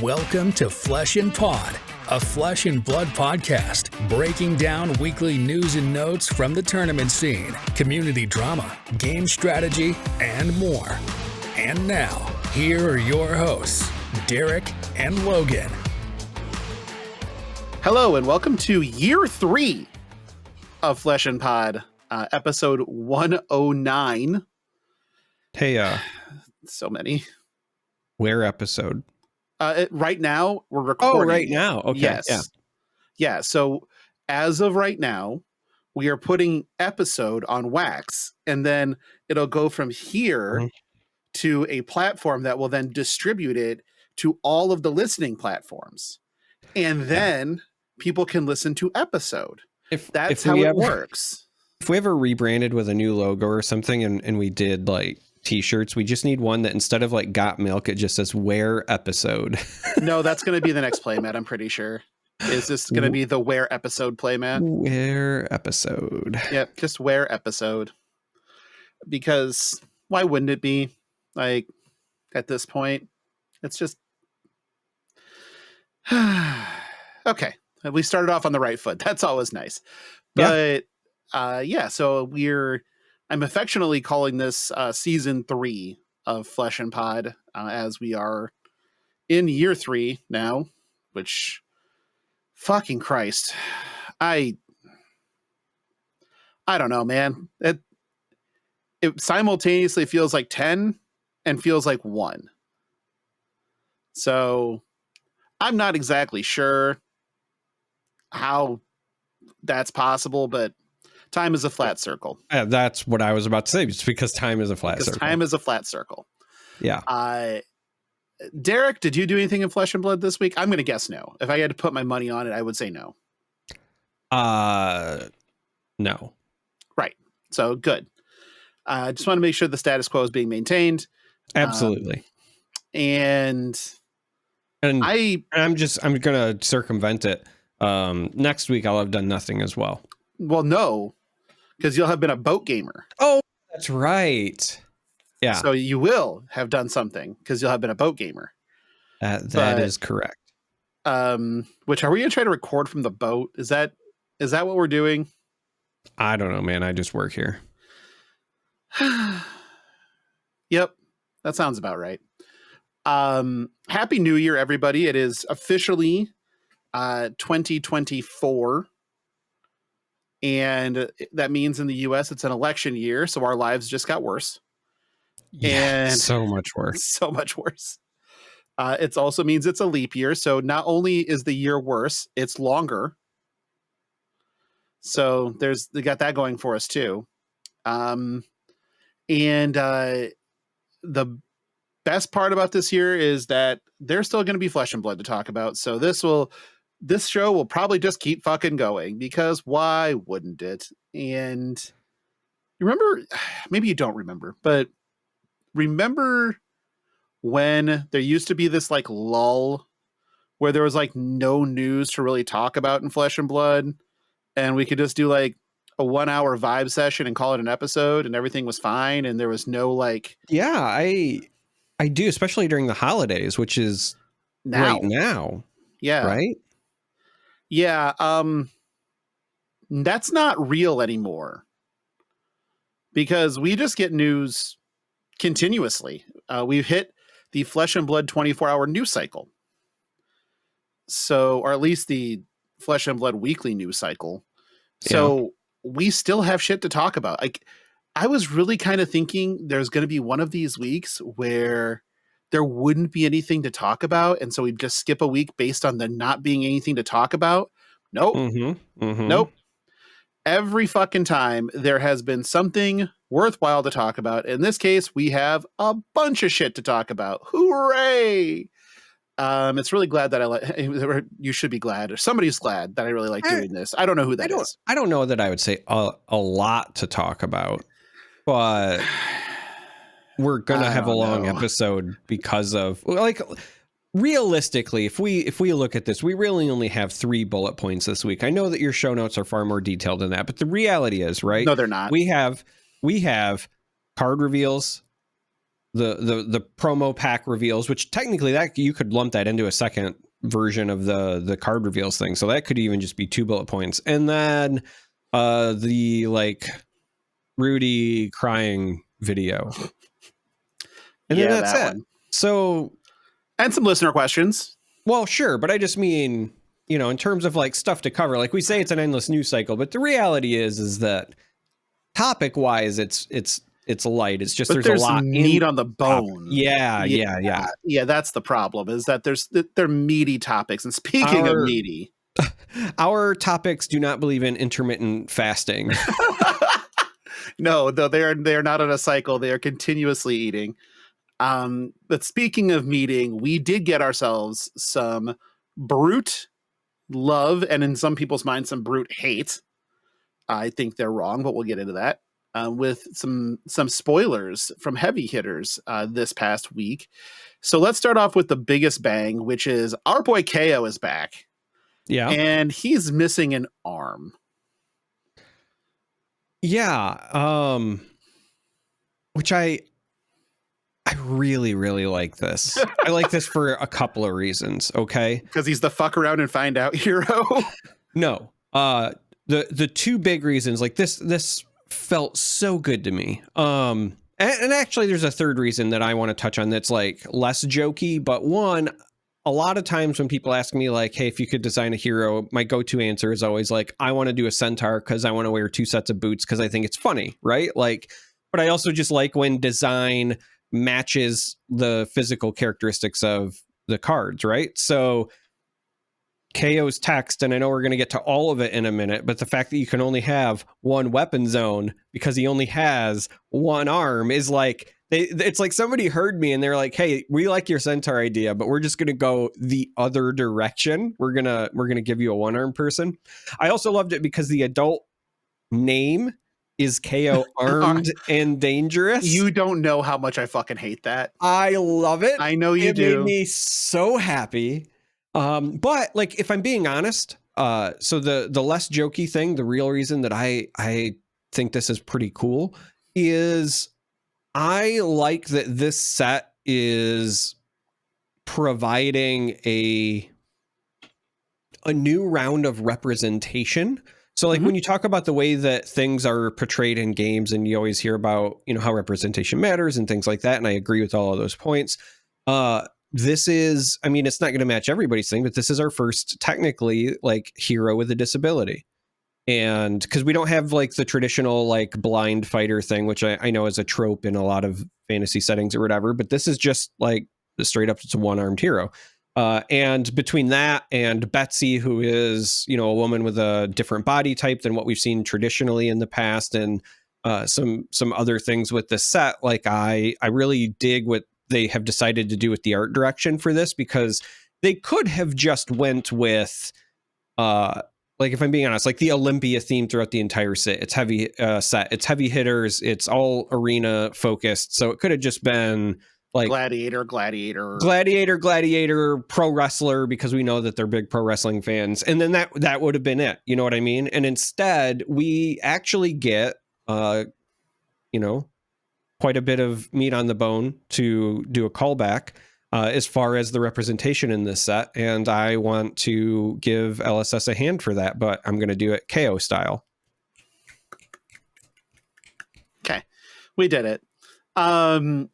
Welcome to Flesh and Pod, a Flesh and Blood podcast, breaking down weekly news and notes from the tournament scene, community drama, game strategy, and more. And now, here are your hosts, Derek and Logan. Hello, and welcome to year 3 of Flesh and Pod, episode 109. Hey, So many. where episode? Right now, we're recording. Oh, right now. Okay. Yes. Yeah. So as of right now, we are putting episode on Wax, and then it'll go from here to a platform that will then distribute it to all of the listening platforms. And then people can listen to episode. That's how it works. If we ever rebranded with a new logo or something and we did like t-shirts, we just need one that instead of like got milk, it just says where episode. No, that's going to be the next playmat, I'm pretty sure. Is this going to be the where episode playmat? Where episode. Yep, just where episode. Because why wouldn't it be? Like, at this point, it's just... Okay, we started off on the right foot. That's always nice. But, so I'm affectionately calling this season 3 of Flesh and Pod, as we are in year 3 now, which, fucking Christ, I don't know, man. It simultaneously feels like 10 and feels like 1. So I'm not exactly sure how that's possible, but time is a flat circle. That's what I was about to say. It's because time is a flat circle. Time is a flat circle. Yeah. Derek, did you do anything in Flesh and Blood this week? I'm going to guess no. If I had to put my money on it, I would say no. No. Right. So good. I just want to make sure the status quo is being maintained. Absolutely. And I'm going to circumvent it. Next week I'll have done nothing as well. Well, no, because you'll have been a boat gamer. Oh, that's right. Yeah. So you will have done something because you'll have been a boat gamer. That is correct. Which, are we going to try to record from the boat? Is that what we're doing? I don't know, man. I just work here. Yep. That sounds about right. Happy New Year, everybody. It is officially 2024. And that means in the US it's an election year, so our lives just got worse. Yeah, and so much worse. So much worse. It also means it's a leap year, so not only is the year worse, it's longer. So they got that going for us too. And the best part about this year is that there's still going to be Flesh and Blood to talk about. So this show will probably just keep fucking going, because why wouldn't it? And you remember, maybe you don't remember, but remember when there used to be this like lull where there was like no news to really talk about in Flesh and Blood, and we could just do like a 1-hour vibe session and call it an episode, and everything was fine, and there was no like... Yeah, I do, especially during the holidays, which is right now. Yeah. Right? Yeah, that's not real anymore, because we just get news continuously. We've hit the Flesh and Blood 24-hour news cycle. So, or at least the Flesh and Blood weekly news cycle. So we still have shit to talk about. Like, I was really kind of thinking there's going to be one of these weeks where there wouldn't be anything to talk about, and so we'd just skip a week based on there not being anything to talk about. Nope. Nope. Every fucking time there has been something worthwhile to talk about. In this case, we have a bunch of shit to talk about. Hooray! It's really glad that you should be glad, or somebody's glad that I really like doing this. I don't know who that is. I don't know that I would say a lot to talk about, but we're going to have a long episode because of, like, realistically, if we look at this, we really only have 3 bullet points this week. I know that your show notes are far more detailed than that, but the reality is, right? No, they're not. We have card reveals, the promo pack reveals, which technically that you could lump that into a second version of the card reveals thing. So that could even just be 2 bullet points. And then the like Rudy crying video. And then that's it. One. So, and some listener questions. Well, sure, but I just mean, in terms of like stuff to cover, like we say it's an endless news cycle, but the reality is that topic wise, it's light. It's just there's a lot meat on the bone. Yeah. That's the problem, is that they're meaty topics. And speaking of meaty, our topics do not believe in intermittent fasting. No, they're not on a cycle. They are continuously eating. But speaking of meeting, we did get ourselves some brute love, and in some people's minds, some brute hate. I think they're wrong, but we'll get into that. With some spoilers from heavy hitters this past week. So let's start off with the biggest bang, which is our boy KO is back. Yeah. And he's missing an arm. Yeah. Which I really, really like this. I like this for a couple of reasons. Okay. Because he's the fuck around and find out hero. No. The two big reasons, like this felt so good to me. And actually there's a third reason that I want to touch on that's like less jokey, but one, a lot of times when people ask me like, hey, if you could design a hero, my go-to answer is always like, I want to do a centaur because I want to wear 2 sets of boots because I think it's funny, right? Like, but I also just like when design matches the physical characteristics of the cards, right? So KO's text, and I know we're going to get to all of it in a minute, but the fact that you can only have one weapon zone because he only has one arm is like, it's like somebody heard me and they're like, hey, we like your centaur idea, but we're just going to go the other direction. We're going to give you a one-arm person. I also loved it because the adult name is KO armed and dangerous. You don't know how much I fucking hate that. I love it. I know you do. It made me so happy. But like, if I'm being honest, so the less jokey thing, the real reason that I think this is pretty cool is I like that this set is providing a new round of representation. So like when you talk about the way that things are portrayed in games, and you always hear about, how representation matters and things like that. And I agree with all of those points. This is, I mean, it's not going to match everybody's thing, but this is our first technically like hero with a disability. And because we don't have like the traditional like blind fighter thing, which I know is a trope in a lot of fantasy settings or whatever, but this is just like straight up, it's a one-armed hero. And between that and Betsy, who is, a woman with a different body type than what we've seen traditionally in the past, and some other things with this set, like I really dig what they have decided to do with the art direction for this, because they could have just went with like, if I'm being honest, like the Olympia theme throughout the entire set. It's heavy set. It's heavy hitters. It's all arena focused. So it could have just been like gladiator, pro wrestler, because we know that they're big pro wrestling fans. And then that would have been it. You know what I mean? And instead we actually get, quite a bit of meat on the bone to do a callback as far as the representation in this set. And I want to give LSS a hand for that, but I'm going to do it KO style. Okay. We did it. So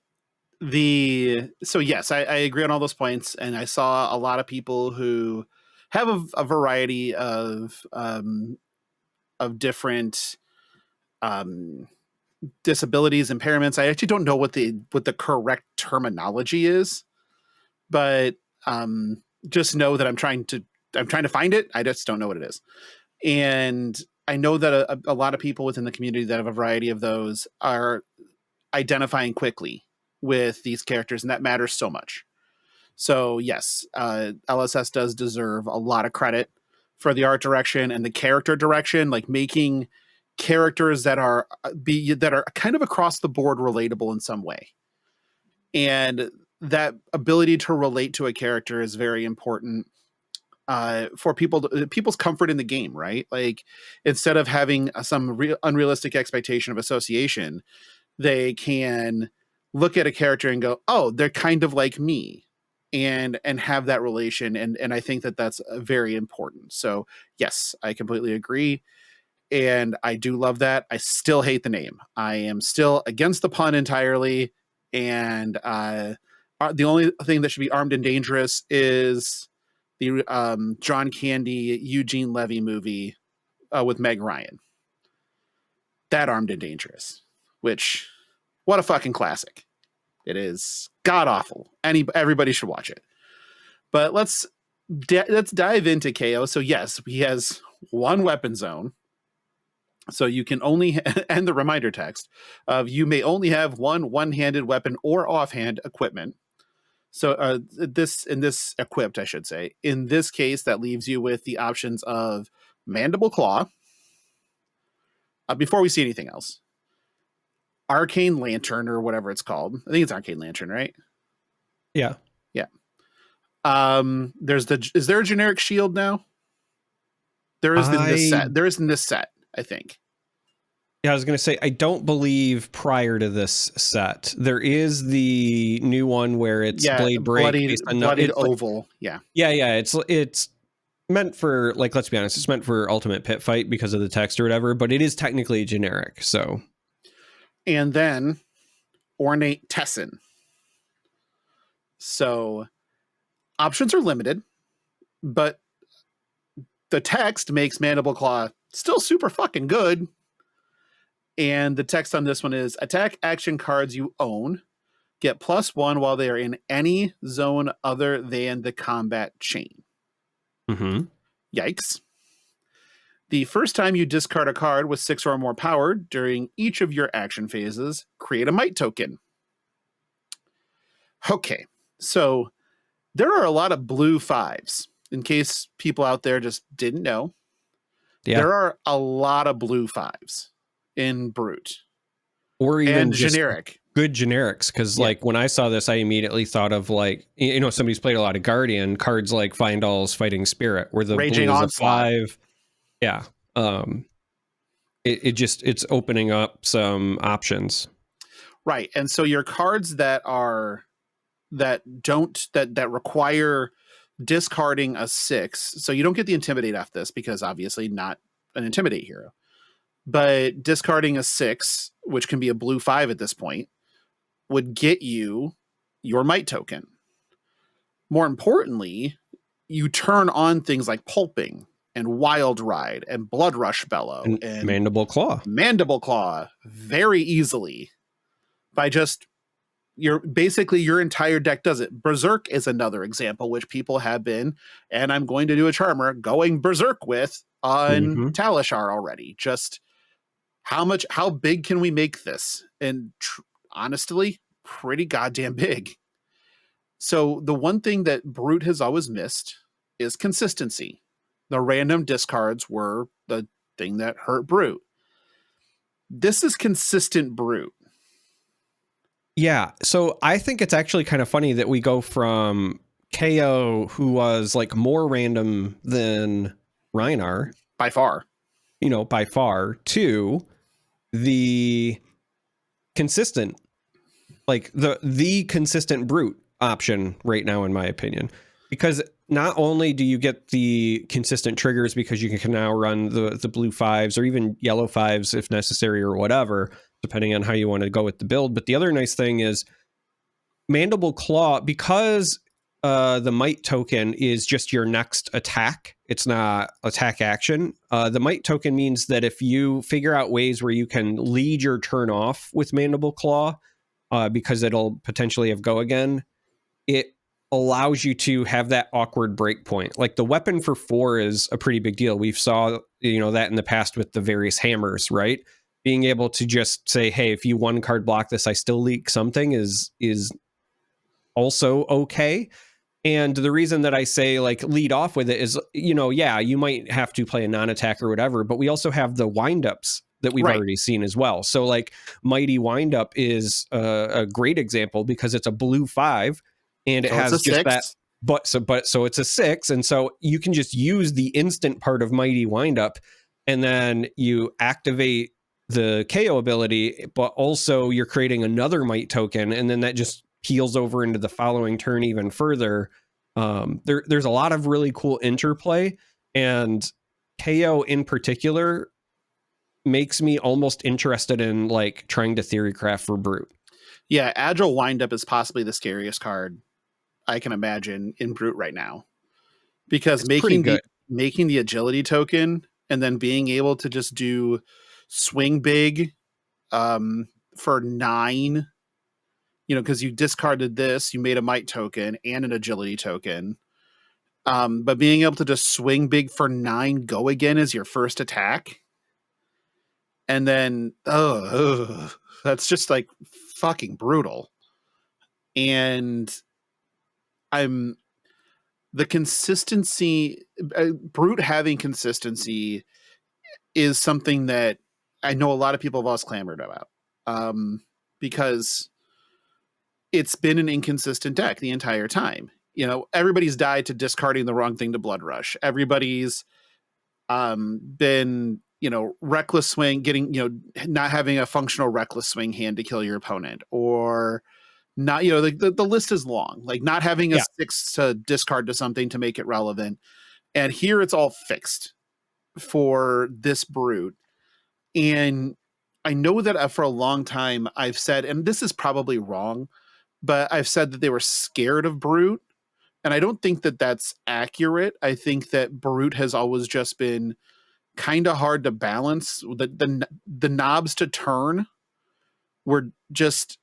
yes, I agree on all those points. And I saw a lot of people who have a variety of different, disabilities, impairments. I actually don't know what the correct terminology is, but just know that I'm trying to find it. I just don't know what it is. And I know that a lot of people within the community that have a variety of those are identifying quickly with these characters, and that matters so much. So yes, LSS does deserve a lot of credit for the art direction and the character direction, like making characters that are kind of across the board relatable in some way. And that ability to relate to a character is very important for people's comfort in the game, right? Like, instead of having some unrealistic expectation of association, they can look at a character and go, oh, they're kind of like me, and have that relation. And I think that that's very important. So yes, I completely agree. And I do love that. I still hate the name. I am still against the pun entirely. And the only thing that should be Armed and Dangerous is the John Candy, Eugene Levy movie with Meg Ryan. That Armed and Dangerous, which, what a fucking classic. It is god awful. Everybody should watch it. But let's dive into KO. So yes, he has one weapon zone. So you can only, and the reminder text of you may only have one-handed weapon or offhand equipment. So this equipped, I should say. In this case, that leaves you with the options of Mandible Claw. Before we see anything else, Arcane Lantern or whatever it's called. I think it's Arcane Lantern, right? Yeah. Yeah. Is there a generic shield now? There is in this set. There is in this set, I think. Yeah, I was going to say, I don't believe prior to this set. There is the new one where it's blade break. Bloodied oval. Yeah. Yeah. It's meant for, like, let's be honest, it's meant for Ultimate Pit Fight because of the text or whatever, but it is technically generic, so. And then Ornate Tessin. So options are limited, but the text makes Mandible Claw still super fucking good. And the text on this one is attack action cards you own get +1 while they are in any zone other than the combat chain. Mm-hmm. Yikes. The first time you discard a card with 6 or more power during each of your action phases, create a might token. Okay, so there are a lot of blue 5s. In case people out there just didn't know, there are a lot of blue 5s in Brute. Or even just generic. Good generics, because like when I saw this, I immediately thought of, like, you know, somebody's played a lot of Guardian cards like Findall's Fighting Spirit, where the Raging blue is Onslaught. a 5. Yeah. It's opening up some options. Right. And so your cards that require discarding a 6. So you don't get the Intimidate off this because obviously not an Intimidate hero. But discarding a 6, which can be a blue 5 at this point, would get you your might token. More importantly, you turn on things like Pulping and Wild Ride and Blood Rush Bellow and Mandible Claw. Mandible Claw very easily by just your entire deck does it. Berserk is another example, which people have been, and I'm going to do a charmer, going berserk with on Talishar already. Just how big can we make this? And honestly, pretty goddamn big. So the one thing that Brute has always missed is consistency. The random discards were the thing that hurt Brute. This is consistent Brute. Yeah, so I think it's actually kind of funny that we go from KO, who was like more random than Rhinar by far, to the consistent, like the consistent Brute option right now, in my opinion, because not only do you get the consistent triggers because you can now run the blue 5s or even yellow 5s if necessary or whatever, depending on how you want to go with the build. But the other nice thing is Mandible Claw, because the might token is just your next attack. It's not attack action. The might token means that if you figure out ways where you can lead your turn off with Mandible Claw, because it'll potentially have go again, it allows you to have that awkward break point. Like the weapon for 4 is a pretty big deal. We've saw, that in the past with the various hammers, right? Being able to just say, hey, if you one card block this, I still leak something is also okay. And the reason that I say like lead off with it is, you might have to play a non-attack or whatever, but we also have the windups that we've already seen as well. So like Mighty Windup is a great example because it's a blue 5 and it has just 6. That. So it's a 6. And so you can just use the instant part of Mighty Windup, and then you activate the KO ability, but also you're creating another might token, and then that just peels over into the following turn even further. There's a lot of really cool interplay, and KO in particular makes me almost interested in like trying to theory craft for Brute. Yeah, Agile Windup is possibly the scariest card I can imagine in Brute right now, because It's pretty good. making the agility token and then being able to just do swing big for 9, because you discarded this, you made a might token and an agility token. But being able to just swing big for 9, go again as your first attack. And then, that's just like fucking brutal. And the consistency, Brute having consistency is something that I know a lot of people have always clamored about, because it's been an inconsistent deck the entire time. Everybody's died to discarding the wrong thing to Blood Rush. Everybody's been, reckless swing, getting, not having a functional reckless swing hand to kill your opponent, or not, the list is long, like not having a 6 to discard to something to make it relevant. And here it's all fixed for this Brute. And I know that for a long time I've said, and this is probably wrong, but I've said that they were scared of Brute. And I don't think that that's accurate. I think that Brute has always just been kind of hard to balance. The knobs to turn were just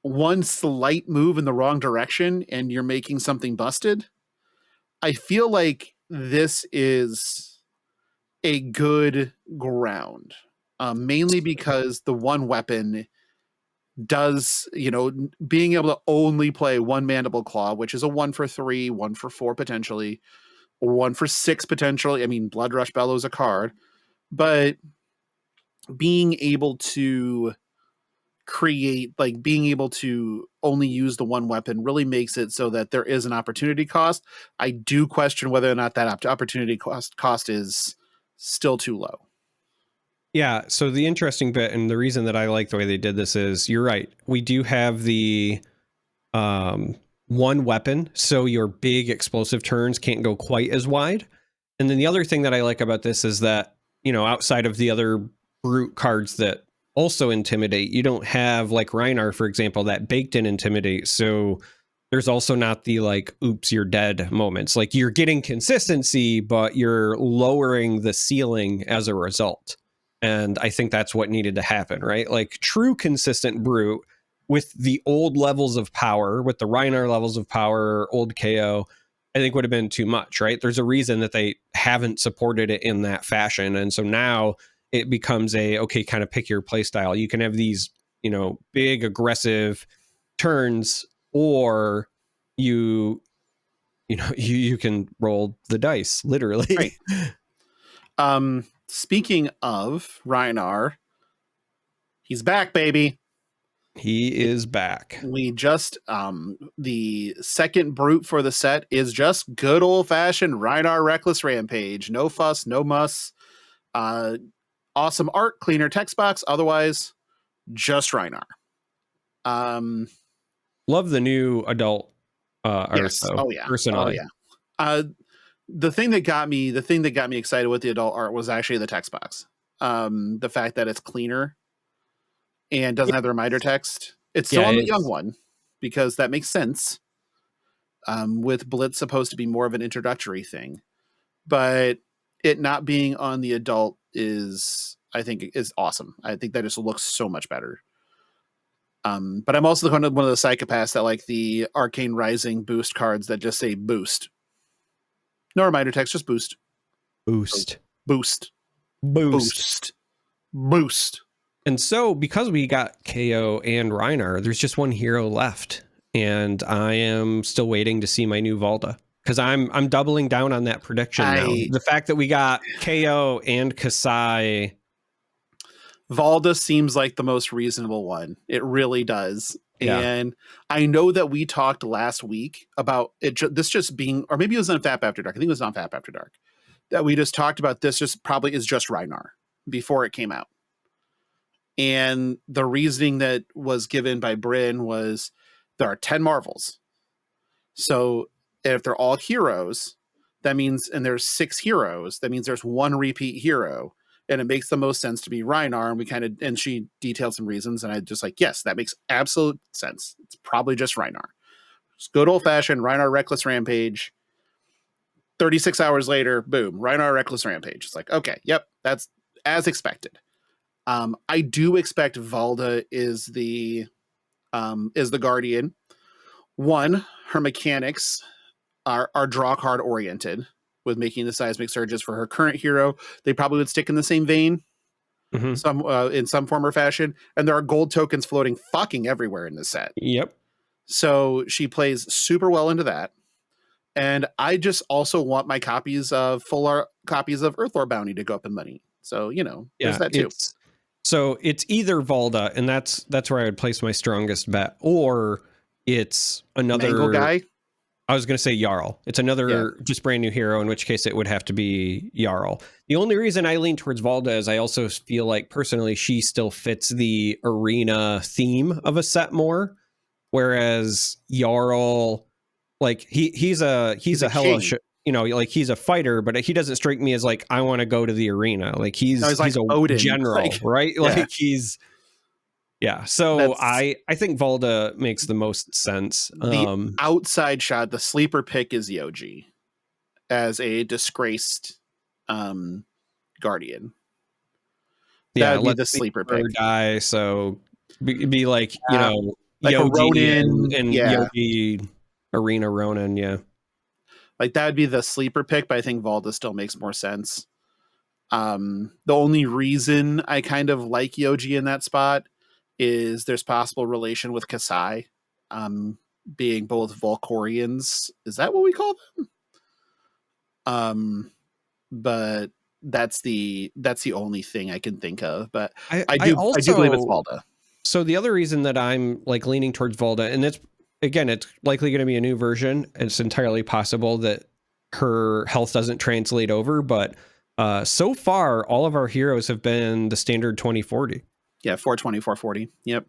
one slight move in the wrong direction and you're making something busted. I feel like this is a good ground, mainly because the one weapon does, being able to only play one Mandible Claw, which is a 1 for 3, 1 for 4 potentially, or 1 for 6 potentially. I mean, Blood Rush Bellow is a card, but being able to being able to only use the one weapon really makes it so that there is an opportunity cost. I do question whether or not that opportunity cost is still too low. Yeah, so the interesting bit, and the reason that I like the way they did this is, you're right, we do have the one weapon, so your big explosive turns can't go quite as wide. And then the other thing that I like about this is that, outside of the other Brute cards that also intimidate, you don't have, like Rhinar, for example, that baked in intimidate. So there's also not the like, oops, you're dead moments. Like, you're getting consistency, but you're lowering the ceiling as a result. And I think that's what needed to happen, right? Like, true consistent Brute with the old levels of power, with the Rhinar levels of power, old KO, I think would have been too much, right? There's a reason that they haven't supported it in that fashion. And so now it becomes okay, kind of pick your play style. You can have these, big aggressive turns, or you can roll the dice, literally. Right. Speaking of Rhinar, he's back, baby. He is back. We just the second Brute for the set is just good old fashioned Rhinar Reckless Rampage. No fuss, no muss. Awesome art, cleaner text box. Otherwise, just Rhinar. Love the new adult art, though. Oh yeah. Personally. Oh yeah. The thing that got me excited with the adult art was actually the text box. The fact that it's cleaner and doesn't have the reminder text. It's still on the young one, because that makes sense. With Blitz supposed to be more of an introductory thing, but it not being on the adult I think is awesome. I think that just looks so much better. But I'm also one of the psychopaths that like the Arcane Rising boost cards that just say boost. No reminder text, just boost. Boost. Boost. Boost. Boost. Boost. And so, because we got KO and Rhinar, there's just one hero left, and I am still waiting to see my new Valda, because I'm doubling down on that prediction now. The fact that we got KO and Kasai, Valda seems like the most reasonable one. It really does. Yeah. And I know that we talked last week about this just being, or maybe it was on FAP After Dark. I think it was on FAP After Dark, that we just talked about this just probably is just Rhinar before it came out. And the reasoning that was given by Bryn was there are 10 Marvels. So if they're all heroes, that means, and there's 6 heroes, that means there's 1 repeat hero. And it makes the most sense to be Rhinar. And she detailed some reasons. And I just like, yes, that makes absolute sense. It's probably just Rhinar. Just good old fashioned Rhinar Reckless Rampage. 36 hours later, boom, Rhinar Reckless Rampage. It's like, okay, yep, that's as expected. I do expect Valda is the Guardian. One, her mechanics are draw card oriented with making the seismic surges for her current hero. They probably would stick in the same vein, in some form or fashion. And there are gold tokens floating fucking everywhere in this set. Yep. So she plays super well into that. And I just also want my copies of copies of Earthlore Bounty to go up in money. So, there's that too. So it's either Valda, and that's where I would place my strongest bet, or it's another Mangle guy. I was going to say Jarl. It's another just brand new hero, in which case it would have to be Jarl. The only reason I lean towards Valda is I also feel like personally she still fits the arena theme of a set more, whereas Jarl, like he's a hella like he's a fighter, but he doesn't strike me as like I want to go to the arena. Like he's like a Odin, general, right? Yeah. Like he's So I think Valda makes the most sense. The outside shot, the sleeper pick is Yoji as a disgraced guardian. That would be the sleeper pick. Die, so be like like Yoji a Ronin and Yogi Arena Ronin, like that would be the sleeper pick, but I think Valda still makes more sense. The only reason I kind of like Yoji in that spot is there's possible relation with Kasai, being both Volcorians. Is that what we call them? But that's the only thing I can think of. But I do believe it's Valda. So the other reason that I'm like leaning towards Valda, and it's likely going to be a new version. It's entirely possible that her health doesn't translate over, but so far all of our heroes have been the standard 2040. Yeah, 420, 440. Yep.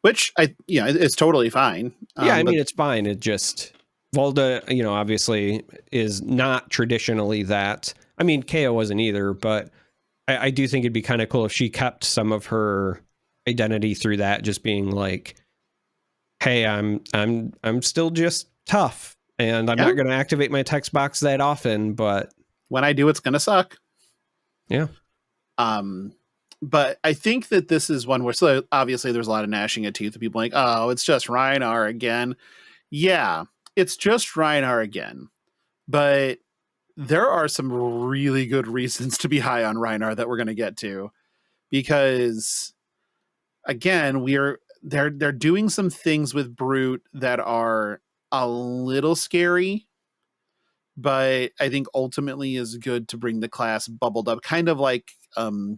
Which it's totally fine. I mean, it's fine. It just Valda, obviously is not traditionally that. I mean, KO wasn't either, but I do think it'd be kind of cool if she kept some of her identity through that, just being like, hey, I'm still just tough, and I'm not going to activate my text box that often, but when I do, it's going to suck. Yeah. But I think that this is one where, so obviously there's a lot of gnashing of teeth of people like, oh, it's just Rhinar again. Yeah, it's just Rhinar again. But there are some really good reasons to be high on Rhinar that we're going to get to. Because, again, they're doing some things with Brute that are a little scary, but I think ultimately is good to bring the class bubbled up, kind of like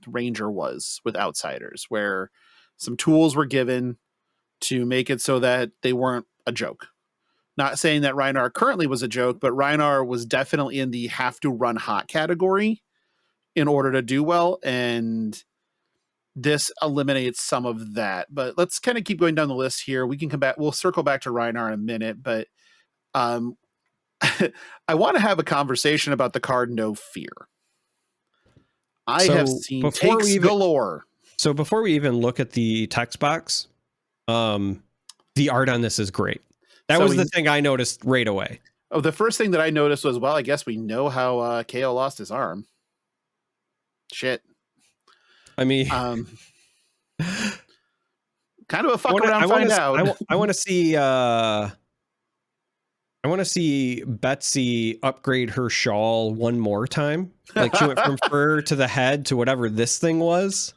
Ranger was with Outsiders, where some tools were given to make it so that they weren't a joke. Not saying that Rhinar currently was a joke, but Rhinar was definitely in the have to run hot category in order to do well, and this eliminates some of that. But let's kind of keep going down the list here. We can come back. We'll circle back to Rhinar in a minute, but I want to have a conversation about the card No Fear. I have seen takes galore. So before we even look at the text box, the art on this is great. That was the thing I noticed right away. Oh, the first thing that I noticed was, well, I guess we know how KO lost his arm. Shit. I mean, kind of a fuck around find out. I want to see. I want to see Betsy upgrade her shawl one more time. Like she went from fur to the head to whatever this thing was.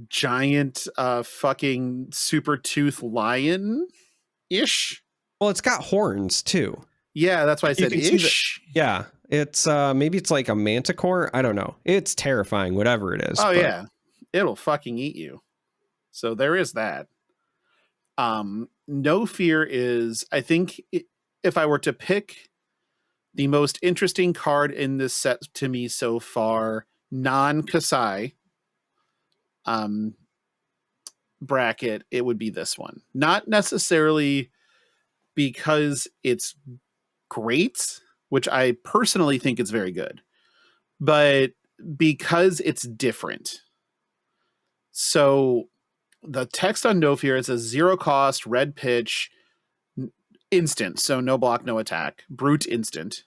Giant fucking super tooth lion-ish. Well, it's got horns too. Yeah, that's why I said ish. Yeah, it's maybe it's like a manticore. I don't know. It's terrifying, whatever it is. Oh yeah, it'll fucking eat you. So there is that. No Fear is, I think, if I were to pick the most interesting card in this set to me so far, non-Kasai, bracket, it would be this one. Not necessarily because it's great, which I personally think is very good, but because it's different. So the text on No Fear is a 0 cost, red pitch, instant, so no block, no attack, brute instant.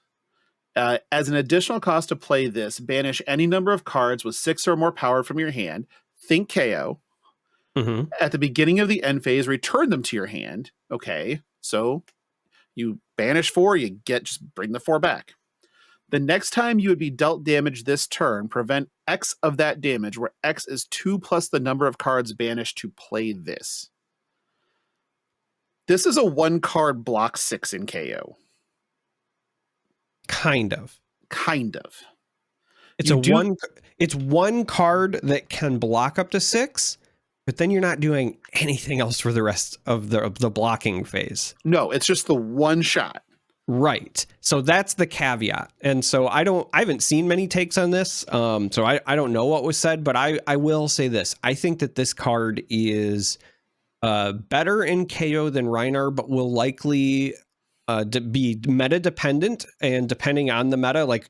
As an additional cost to play this, banish any number of cards with 6 or more power from your hand. Think KO. Mm-hmm. At the beginning of the end phase, return them to your hand. Okay, so you banish 4, you just bring the 4 back. The next time you would be dealt damage this turn, prevent X of that damage, where X is 2 plus the number of cards banished to play this. This is a 1 card block 6 in KO. Kind of. It's it's 1 card that can block up to 6, but then you're not doing anything else for the rest of the blocking phase. No, it's just the 1 shot. Right. So that's the caveat. And so I haven't seen many takes on this. So I don't know what was said, but I will say this. I think that this card is better in KO than Reinar, but will likely be meta dependent, and depending on the meta, like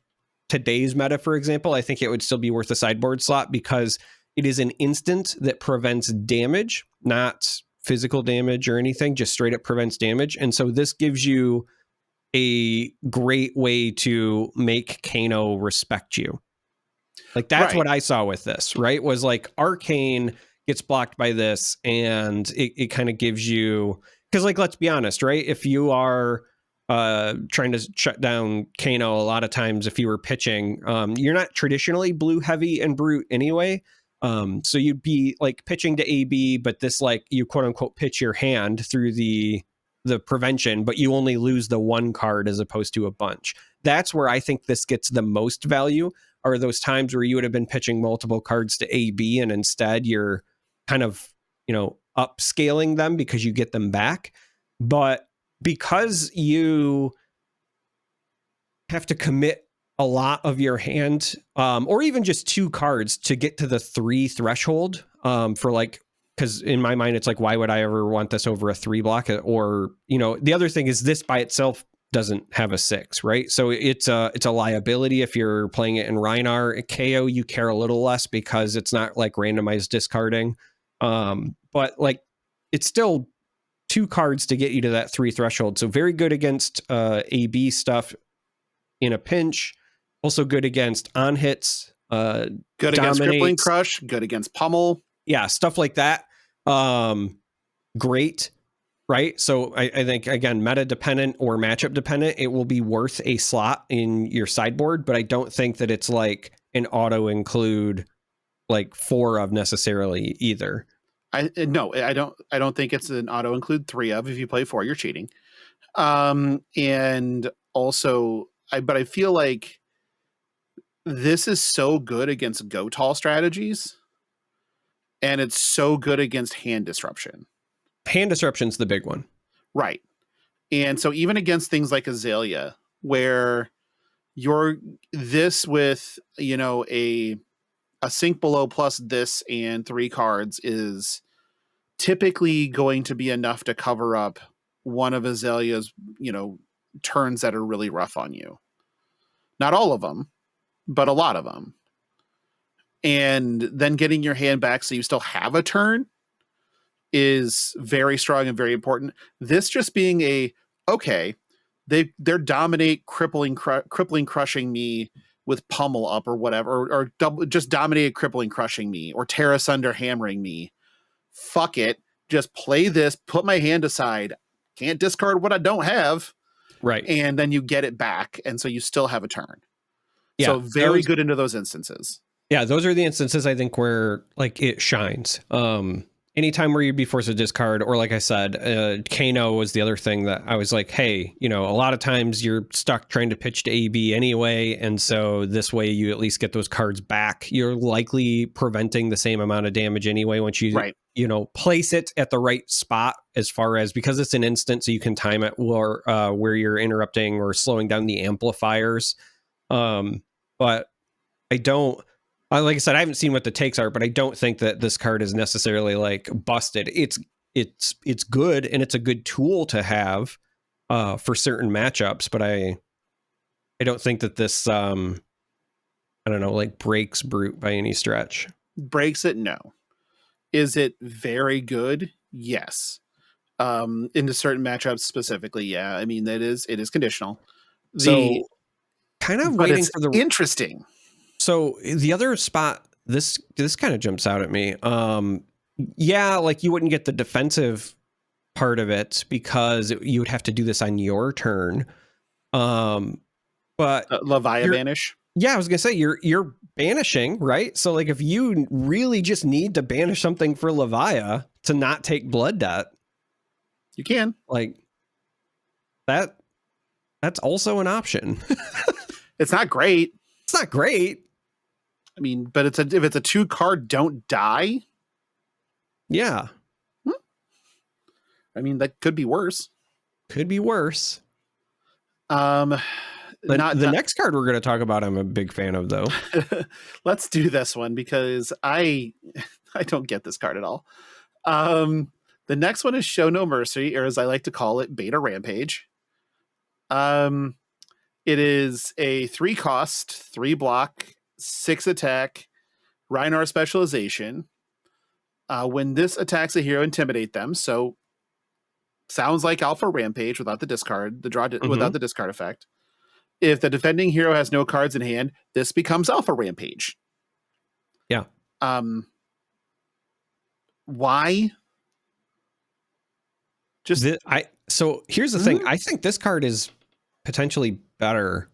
today's meta, for example, I think it would still be worth a sideboard slot because it is an instant that prevents damage, not physical damage or anything, just straight up prevents damage. And so this gives you a great way to make Kano respect you. Like that's what I saw with this, right? Was like Arcane gets blocked by this, and it kind of gives you, because like, let's be honest, right? If you are trying to shut down Kano, a lot of times if you were pitching, you're not traditionally blue heavy and brute anyway. So you'd be like pitching to AB, but this like you quote unquote pitch your hand through the prevention, but you only lose the 1 card as opposed to a bunch. That's where I think this gets the most value, are those times where you would have been pitching multiple cards to AB and instead you're kind of, upscaling them because you get them back. But because you have to commit a lot of your hand, or even just 2 cards to get to the 3 threshold, for like, because in my mind, it's like, why would I ever want this over a 3 block? Or, the other thing is this by itself doesn't have a 6, right? So it's a liability if you're playing it in Reinar. At KO, you care a little less because it's not like randomized discarding. But like, it's still 2 cards to get you to that 3 threshold. So very good against AB stuff in a pinch. Also good against on hits. Good against Crippling Crush. Good against Pummel. Yeah, stuff like that. Great, right? So I think, again, meta dependent or matchup dependent, it will be worth a slot in your sideboard, but I don't think that it's like an auto include like 4 of necessarily either. I don't think it's an auto include 3 of. If you play 4, you're cheating. And also but I feel like this is so good against go tall strategies, and it's so good against hand disruption. Hand disruption's the big one. Right. And so even against things like Azalea, where you're this with, a sink below plus this and 3 cards is typically going to be enough to cover up one of Azalea's, turns that are really rough on you. Not all of them, but a lot of them. And then getting your hand back so you still have a turn is very strong and very important. This just being they're dominate crippling crushing me with pummel up or whatever, or just dominated crippling crushing me or tear asunder hammering me. Fuck it. Just play this, put my hand aside. Can't discard what I don't have. Right. And then you get it back. And so you still have a turn. Yeah, so very good into those instances. Yeah, those are the instances I think where like it shines. Anytime where you'd be forced to discard, or like I said, Kano was the other thing that I was like, hey, a lot of times you're stuck trying to pitch to AB anyway. And so this way you at least get those cards back. You're likely preventing the same amount of damage anyway once you, place it at the right spot, as far as, because it's an instant, so you can time it where you're interrupting or slowing down the amplifiers. But I don't Like I said, I haven't seen what the takes are, but I don't think that this card is necessarily like busted. It's good, and it's a good tool to have for certain matchups, but I don't think that this I don't know, like breaks Brute by any stretch. Breaks it? No. Is it very good? Yes. Into certain matchups specifically, yeah. I mean, it is conditional. So kind of waiting for the interesting. So the other spot, this kind of jumps out at me. Yeah, like you wouldn't get the defensive part of it because you would have to do this on your turn. But Levia banish. Yeah, I was gonna say you're banishing, right? So like if you really just need to banish something for Levia to not take blood debt, you can. Like that's also an option. It's not great. It's not great. I mean, but if it's a 2-card don't die. Yeah. I mean, that could be worse. Could be worse. The next card we're going to talk about, I'm a big fan of, though. Let's do this one because I don't get this card at all. The next one is Show No Mercy, or as I like to call it, Beta Rampage. It is a 3-cost, 3-block, 6 attack, Rhinar specialization. When this attacks a hero, intimidate them. So sounds like Alpha Rampage without the discard, without the discard effect. If the defending hero has no cards in hand, this becomes Alpha Rampage. Yeah. Why? So here's the thing. I think this card is potentially better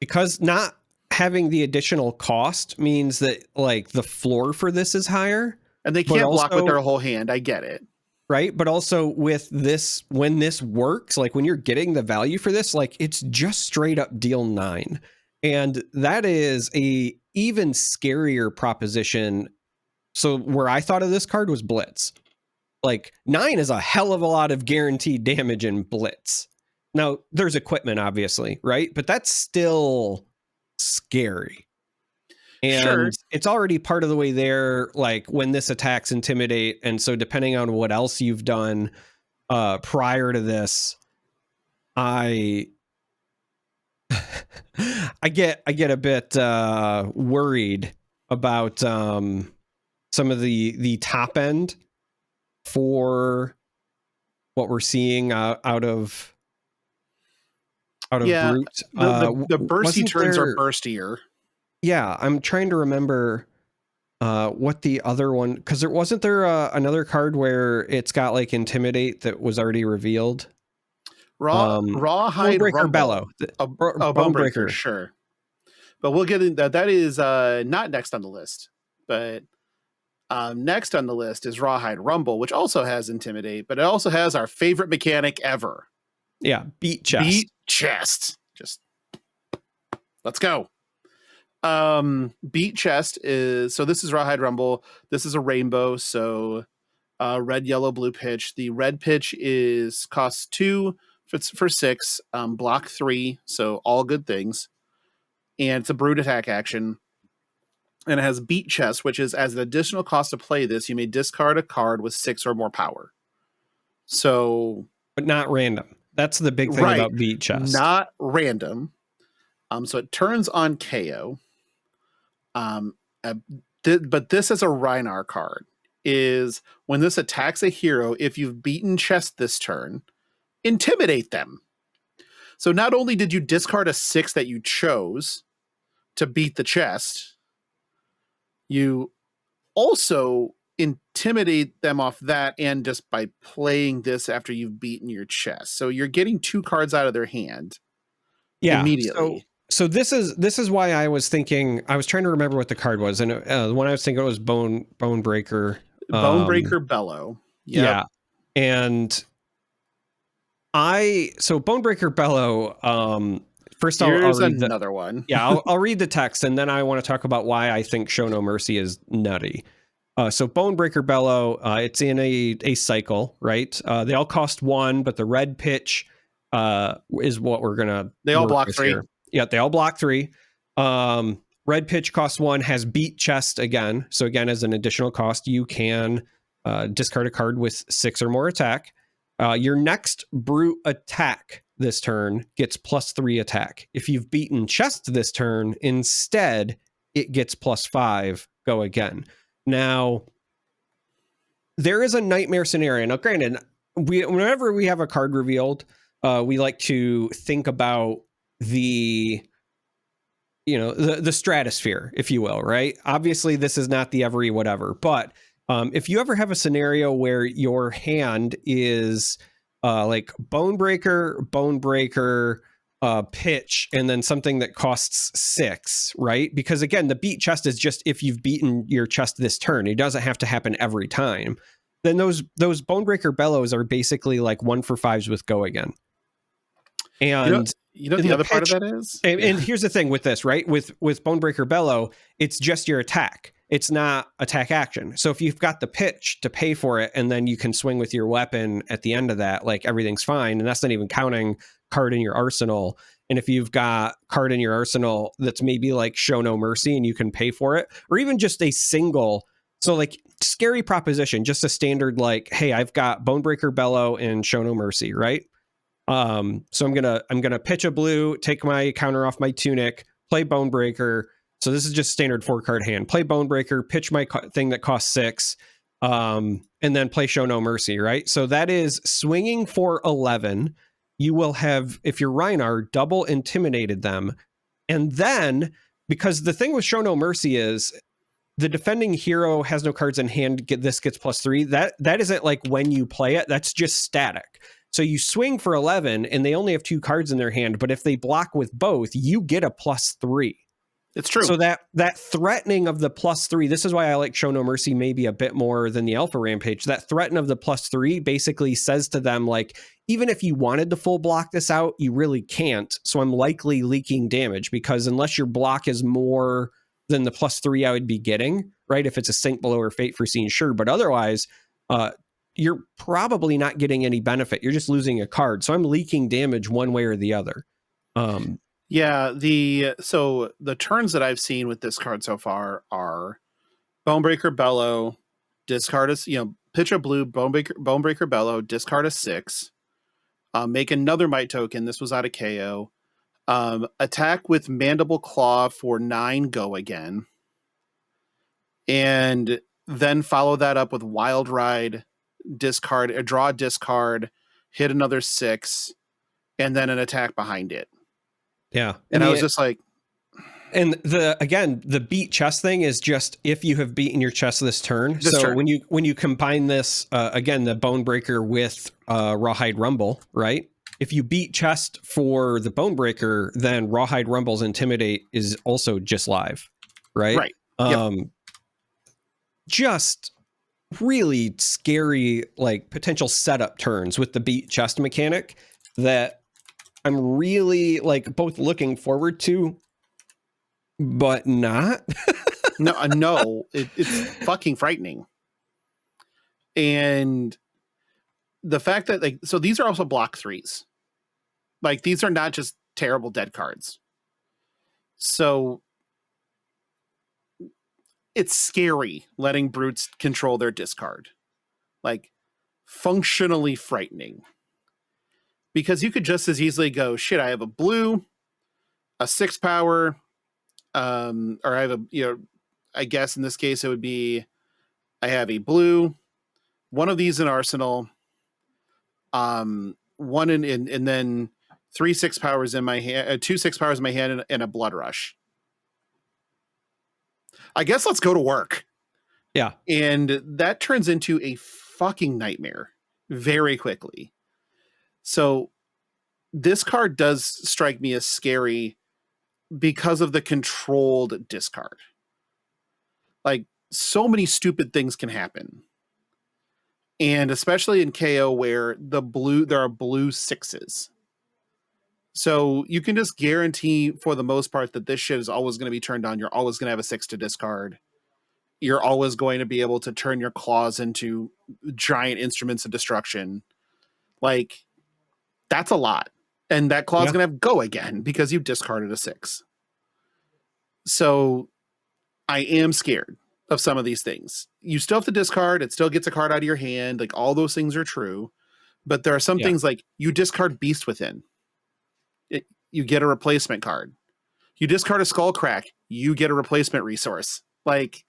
because not having the additional cost means that like the floor for this is higher, and they can't block with their whole hand. I get it. Right. But also with this, when this works, like when you're getting the value for this, like it's just straight up deal 9. And that is a even scarier proposition. So where I thought of this card was Blitz. Like 9 is a hell of a lot of guaranteed damage in Blitz. Now there's equipment, obviously, right? But that's still scary. And it's already part of the way there, like when this attacks intimidate. And so depending on what else you've done prior to this, I get a bit worried about some of the top end for what we're seeing out of Brute. The bursty turns are burstier. Yeah, I'm trying to remember what the other one, because wasn't there another card where it's got like Intimidate that was already revealed? Rawhide Bonebreaker Bellow. Bonebreaker, sure. But we'll get into that. That is not next on the list. But next on the list is Rawhide Rumble, which also has Intimidate, but it also has our favorite mechanic ever. Yeah, Beat Chest. Beat Chest. Just let's go. Beat Chest is, so this is Rawhide Rumble. This is a rainbow, so red, yellow, blue pitch. The red pitch is costs 2 for 6, block 3, so all good things. And it's a brute attack action. And it has Beat Chest, which is as an additional cost to play this, you may discard a card with 6 or more power. So, but not random. That's the big thing about Beat Chest. Not random. So it turns on KO. But this is a Rhinar card. Is when this attacks a hero, if you've beaten Chest this turn, intimidate them. So not only did you discard a 6 that you chose to beat the Chest, you also intimidate them off that, and just by playing this after you've beaten your Chest. So you're getting 2 cards out of their hand immediately. So this is why I was thinking, I was trying to remember what the card was, and the one I was thinking was Bonebreaker. Bonebreaker Bellow. Yep. Yeah. And Bonebreaker Bellow, first I'll read another one. Yeah, I'll read the text, and then I want to talk about why I think Show No Mercy is nutty. So Bonebreaker Bellow, it's in a cycle, right? They all cost 1, but the red pitch is what we're gonna. They all block 3. Here. Yeah, they all block 3. Red pitch costs 1, has beat chest again. So again, as an additional cost, you can discard a card with 6 or more attack. Your next brute attack this turn gets +3 attack. If you've beaten chest this turn, instead, it gets +5. Go again. Now, there is a nightmare scenario. Now, granted, whenever we have a card revealed, we like to think about the stratosphere, if you will, right? Obviously, this is not the every whatever, but if you ever have a scenario where your hand is like bone breaker, pitch, and then something that costs 6, right? Because again, the beat chest is just if you've beaten your chest this turn. It doesn't have to happen every time. Then those bone breaker bellows are basically like 1 for 5s with go again. And you know the other part of that is? And here's the thing with this, right? With Bonebreaker Bellow, it's just your attack. It's not attack action. So if you've got the pitch to pay for it, and then you can swing with your weapon at the end of that, like everything's fine. And that's not even counting card in your arsenal. And if you've got card in your arsenal that's maybe like Show No Mercy and you can pay for it, or even just a single. So like scary proposition, just a standard like, hey, I've got Bonebreaker Bellow and Show No Mercy, right? So I'm gonna pitch a blue, take my counter off my tunic, play Bonebreaker. So this is just standard 4-card hand. Play Bonebreaker, pitch my thing that costs 6, and then play Show No Mercy, right? So that is swinging for 11. You will have, if you're Rhinar, double intimidated them. And then, because the thing with Show No Mercy is, the defending hero has no cards in hand, this gets +3. That isn't like when you play it, that's just static. So you swing for 11, and they only have 2 cards in their hand, but if they block with both, you get a +3. It's true. So that threatening of the +3, this is why I like Show No Mercy maybe a bit more than the Alpha Rampage. That threaten of the +3 basically says to them, like, even if you wanted to full block this out, you really can't. So I'm likely leaking damage, because unless your block is more than the +3 I would be getting, right? If it's a Sink Below or Fate Foreseen, sure. But otherwise, you're probably not getting any benefit. You're just losing a card. So I'm leaking damage one way or the other. Yeah, the turns that I've seen with this card so far are Bonebreaker Bellow, discard pitch a blue, Bonebreaker Bellow, discard a 6, make another Might token. This was out of KO. Attack with Mandible Claw for 9, go again. And then follow that up with Wild Ride, draw a discard, hit another 6, and then an attack behind it. Yeah. And I was just like, and the beat chest thing is just if you have beaten your chest this turn. When you combine this, again, the Bonebreaker with Rawhide Rumble, right? If you beat chest for the Bonebreaker, then Rawhide Rumble's Intimidate is also just live, right? Right. Yep. Just really scary, like potential setup turns with the beat chest mechanic that I'm really like both looking forward to, but not. No, it's fucking frightening. And the fact that so these are also block 3s. Like, these are not just terrible dead cards. So it's scary letting brutes control their discard. Like, functionally frightening. Because you could just as easily go, shit, I have a blue, a 6 power, or I have I guess in this case it would be, I have a blue, one of these in arsenal, one and then 3 6 powers in my hand, 2 6 powers in my hand, and a blood rush. I guess let's go to work. Yeah. And that turns into a fucking nightmare very quickly. So this card does strike me as scary because of the controlled discard. Like, so many stupid things can happen. And especially in KO where there are blue 6s. So you can just guarantee for the most part that this shit is always going to be turned on. You're always going to have a 6 to discard. You're always going to be able to turn your claws into giant instruments of destruction. Like, that's a lot. And that claw's going to have go again because you discarded a 6. So I am scared of some of these things. You still have to discard. It still gets a card out of your hand. Like all those things are true. But there are some things like you discard Beast Within. You get a replacement card. You discard a Skull Crack. You get a replacement resource. Like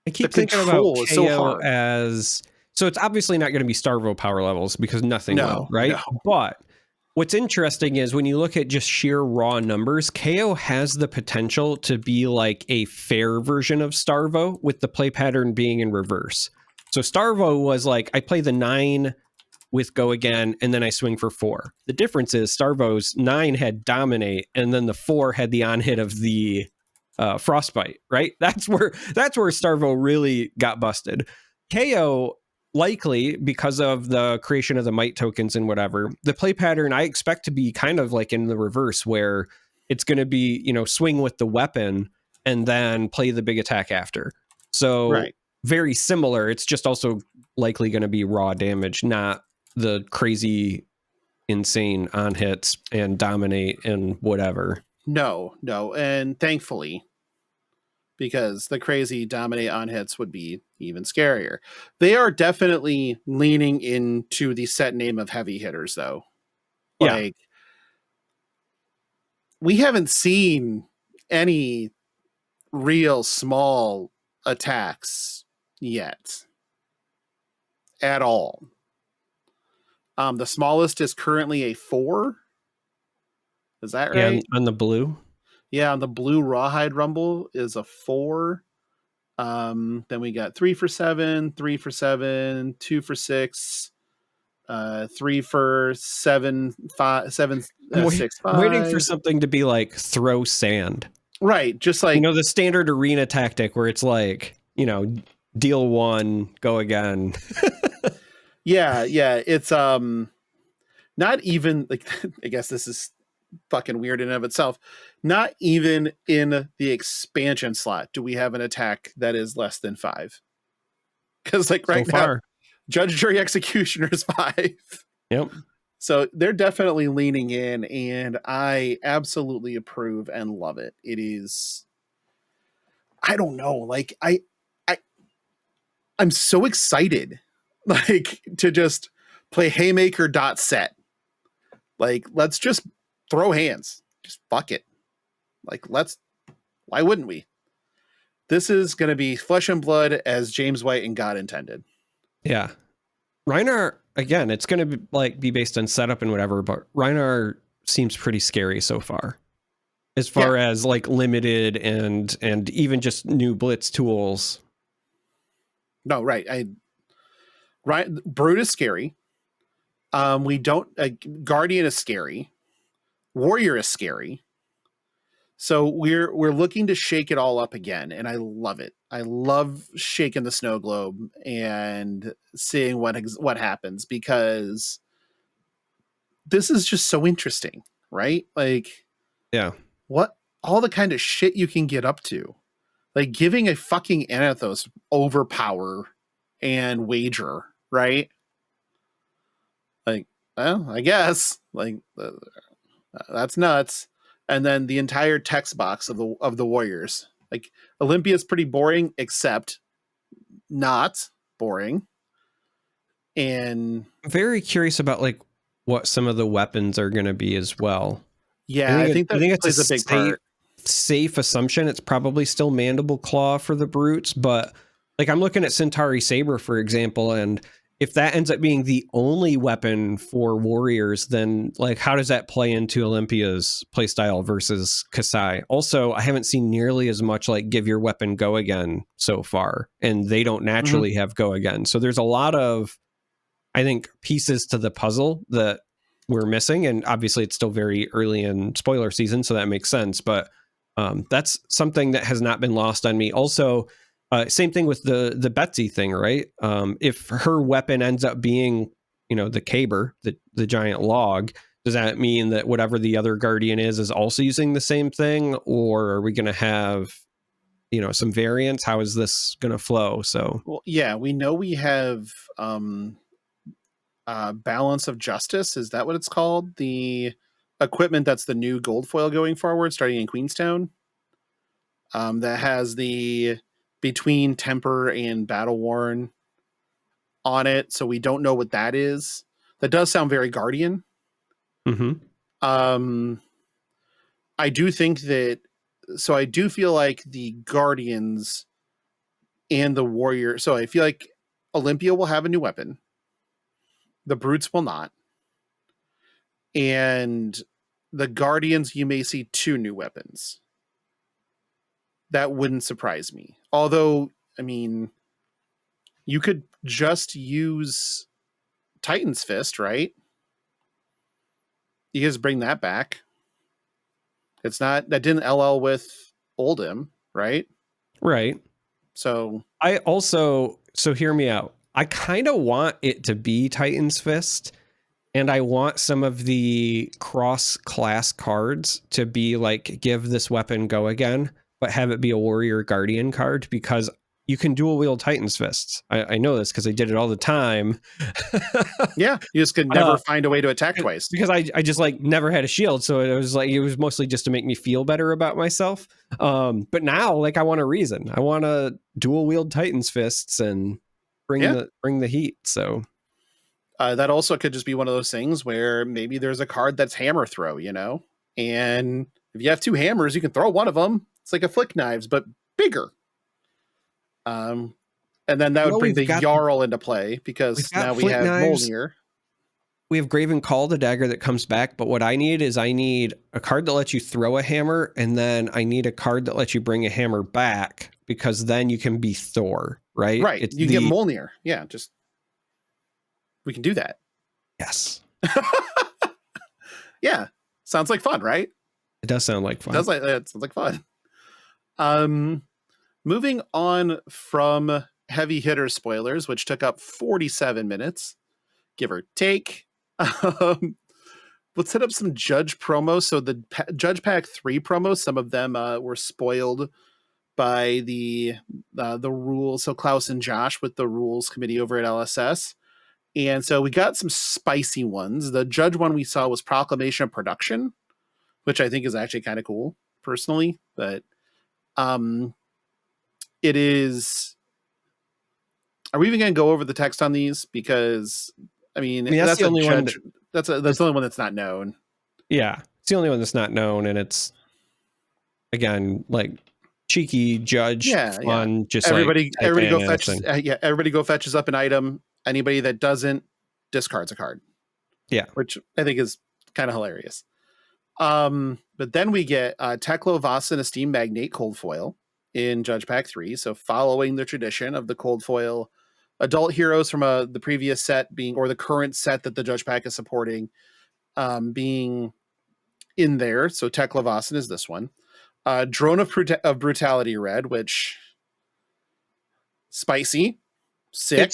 I keep thinking about KO as... So it's obviously not going to be Starvo power levels because nothing will, right? No. But what's interesting is when you look at just sheer raw numbers, KO has the potential to be like a fair version of Starvo with the play pattern being in reverse. So Starvo was like, I play the 9 with Go Again, and then I swing for 4. The difference is Starvo's 9 had Dominate, and then the 4 had the on hit of the Frostbite, right? That's where Starvo really got busted. KO, likely because of the creation of the might tokens and whatever, the play pattern I expect to be kind of like in the reverse, where it's going to be, you know, swing with the weapon and then play the big attack after. So very similar. It's just also likely going to be raw damage, not the crazy, insane on hits and dominate and whatever. No. And thankfully, because the crazy dominate on hits would be even scarier. They are definitely leaning into the set name of heavy hitters, though. Like, we haven't seen any real small attacks yet at all. The smallest is currently a 4. Is that right? And on the blue? Yeah, on the blue Rawhide Rumble is a 4. Then we got 3 for 7, 3 for 7, 2 for 6, 3 for 7, 5, 7, 6, 5. Waiting for something to be like throw sand. Right, just like, you know, the standard arena tactic where it's like, you know, deal 1, go again. yeah, it's not even like, I guess this is fucking weird in and of itself. Not even in the expansion slot do we have an attack that is less than 5. Because like right now, Judge, Jury, Executioner is 5. Yep. So they're definitely leaning in, and I absolutely approve and love it. It is, I don't know, like I'm so excited, like, to just play Haymaker .set. Like, let's just throw hands. Just fuck it. Like, why wouldn't we? This is going to be flesh and blood as James White and God intended. Yeah. Reinar, again, it's going to be based on setup and whatever, but Reinar seems pretty scary so far. As far as like limited and even just new blitz tools. No, right. Brute is scary. We don't Guardian is scary. Warrior is scary. So we're looking to shake it all up again, and I love it. I love shaking the snow globe and seeing what happens, because this is just so interesting, right? Like, what all the kind of shit you can get up to, like giving a fucking Anathos overpower and wager, right? Like, well, I guess like that's nuts. And then the entire text box of the Warriors. Like, Olympia's pretty boring, except not boring. And I'm very curious about like what some of the weapons are going to be as well. Yeah, I think that plays a big part. Safe assumption it's probably still Mandible Claw for the brutes, but like I'm looking at Centauri Saber, for example, and if that ends up being the only weapon for warriors, then like how does that play into Olympia's playstyle versus Kasai? Also, I haven't seen nearly as much like give your weapon go again so far, and they don't naturally have go again. So there's a lot of, I think, pieces to the puzzle that we're missing, and obviously it's still very early in spoiler season, so that makes sense. But that's something that has not been lost on me. Also, same thing with the Betsy thing, right? If her weapon ends up being, you know, the caber, the giant log, does that mean that whatever the other guardian is also using the same thing, or are we going to have, you know, some variants? How is this going to flow? So, well, yeah, we know we have Balance of Justice. Is that what it's called? The equipment that's the new gold foil going forward, starting in Queenstown. that has the between temper and battle worn on it. So we don't know what that is. That does sound very Guardian. Mm-hmm. I do think that, so I do feel like the Guardians and the Warrior. So I feel like Olympia will have a new weapon. The Brutes will not. And the Guardians, you may see 2 new weapons. That wouldn't surprise me. Although, I mean, you could just use Titan's Fist, right? You just bring that back. It's not, that didn't LL with Oldhim, right? Right. So so hear me out. I kind of want it to be Titan's Fist, and I want some of the cross class cards to be like, give this weapon go again, but have it be a Warrior Guardian card, because you can dual wield Titan's Fists. I know this because I did it all the time. yeah, you just could never find a way to attack twice. Because I just like never had a shield. So it was mostly just to make me feel better about myself. But now, like, I want a reason. I want to dual wield Titan's Fists and bring the heat. So that also could just be one of those things where maybe there's a card that's hammer throw, you know? And if you have 2 hammers, you can throw one of them. It's like a flick knives, but bigger. And then that would bring the Jarl into play, because now we have Mjolnir. We have Graven Call, the dagger that comes back, but what I need is a card that lets you throw a hammer, and then I need a card that lets you bring a hammer back, because then you can be Thor, right? Right. You get Mjolnir. Yeah, just we can do that. Yes. Yeah. Sounds like fun, right? It does sound like fun. It sounds like fun. Moving on from heavy hitter spoilers, which took up 47 minutes, give or take. Let's hit up some Judge promos. So the Judge Pack 3 promos, some of them were spoiled by the rules. So Klaus and Josh with the rules committee over at LSS. And so we got some spicy ones. The Judge one we saw was Proclamation of Production, which I think is actually kind of cool personally, but it is. Are we even going to go over the text on these? Because I mean that's the only one. That's the only one that's not known. Yeah, it's the only one that's not known, and it's again like cheeky Judge fun. Just everybody go fetch. Everybody go fetches up an item. Anybody that doesn't discards a card. Yeah, which I think is kind of hilarious. But then we get Teklo Vaesen Esteem Magnate Cold Foil in Judge Pack 3. So following the tradition of the Cold Foil adult heroes from the previous set or the current set that the Judge Pack is supporting, being in there. So Teklo Vaesen is this one. Drone of Brutality Red, which spicy, sick.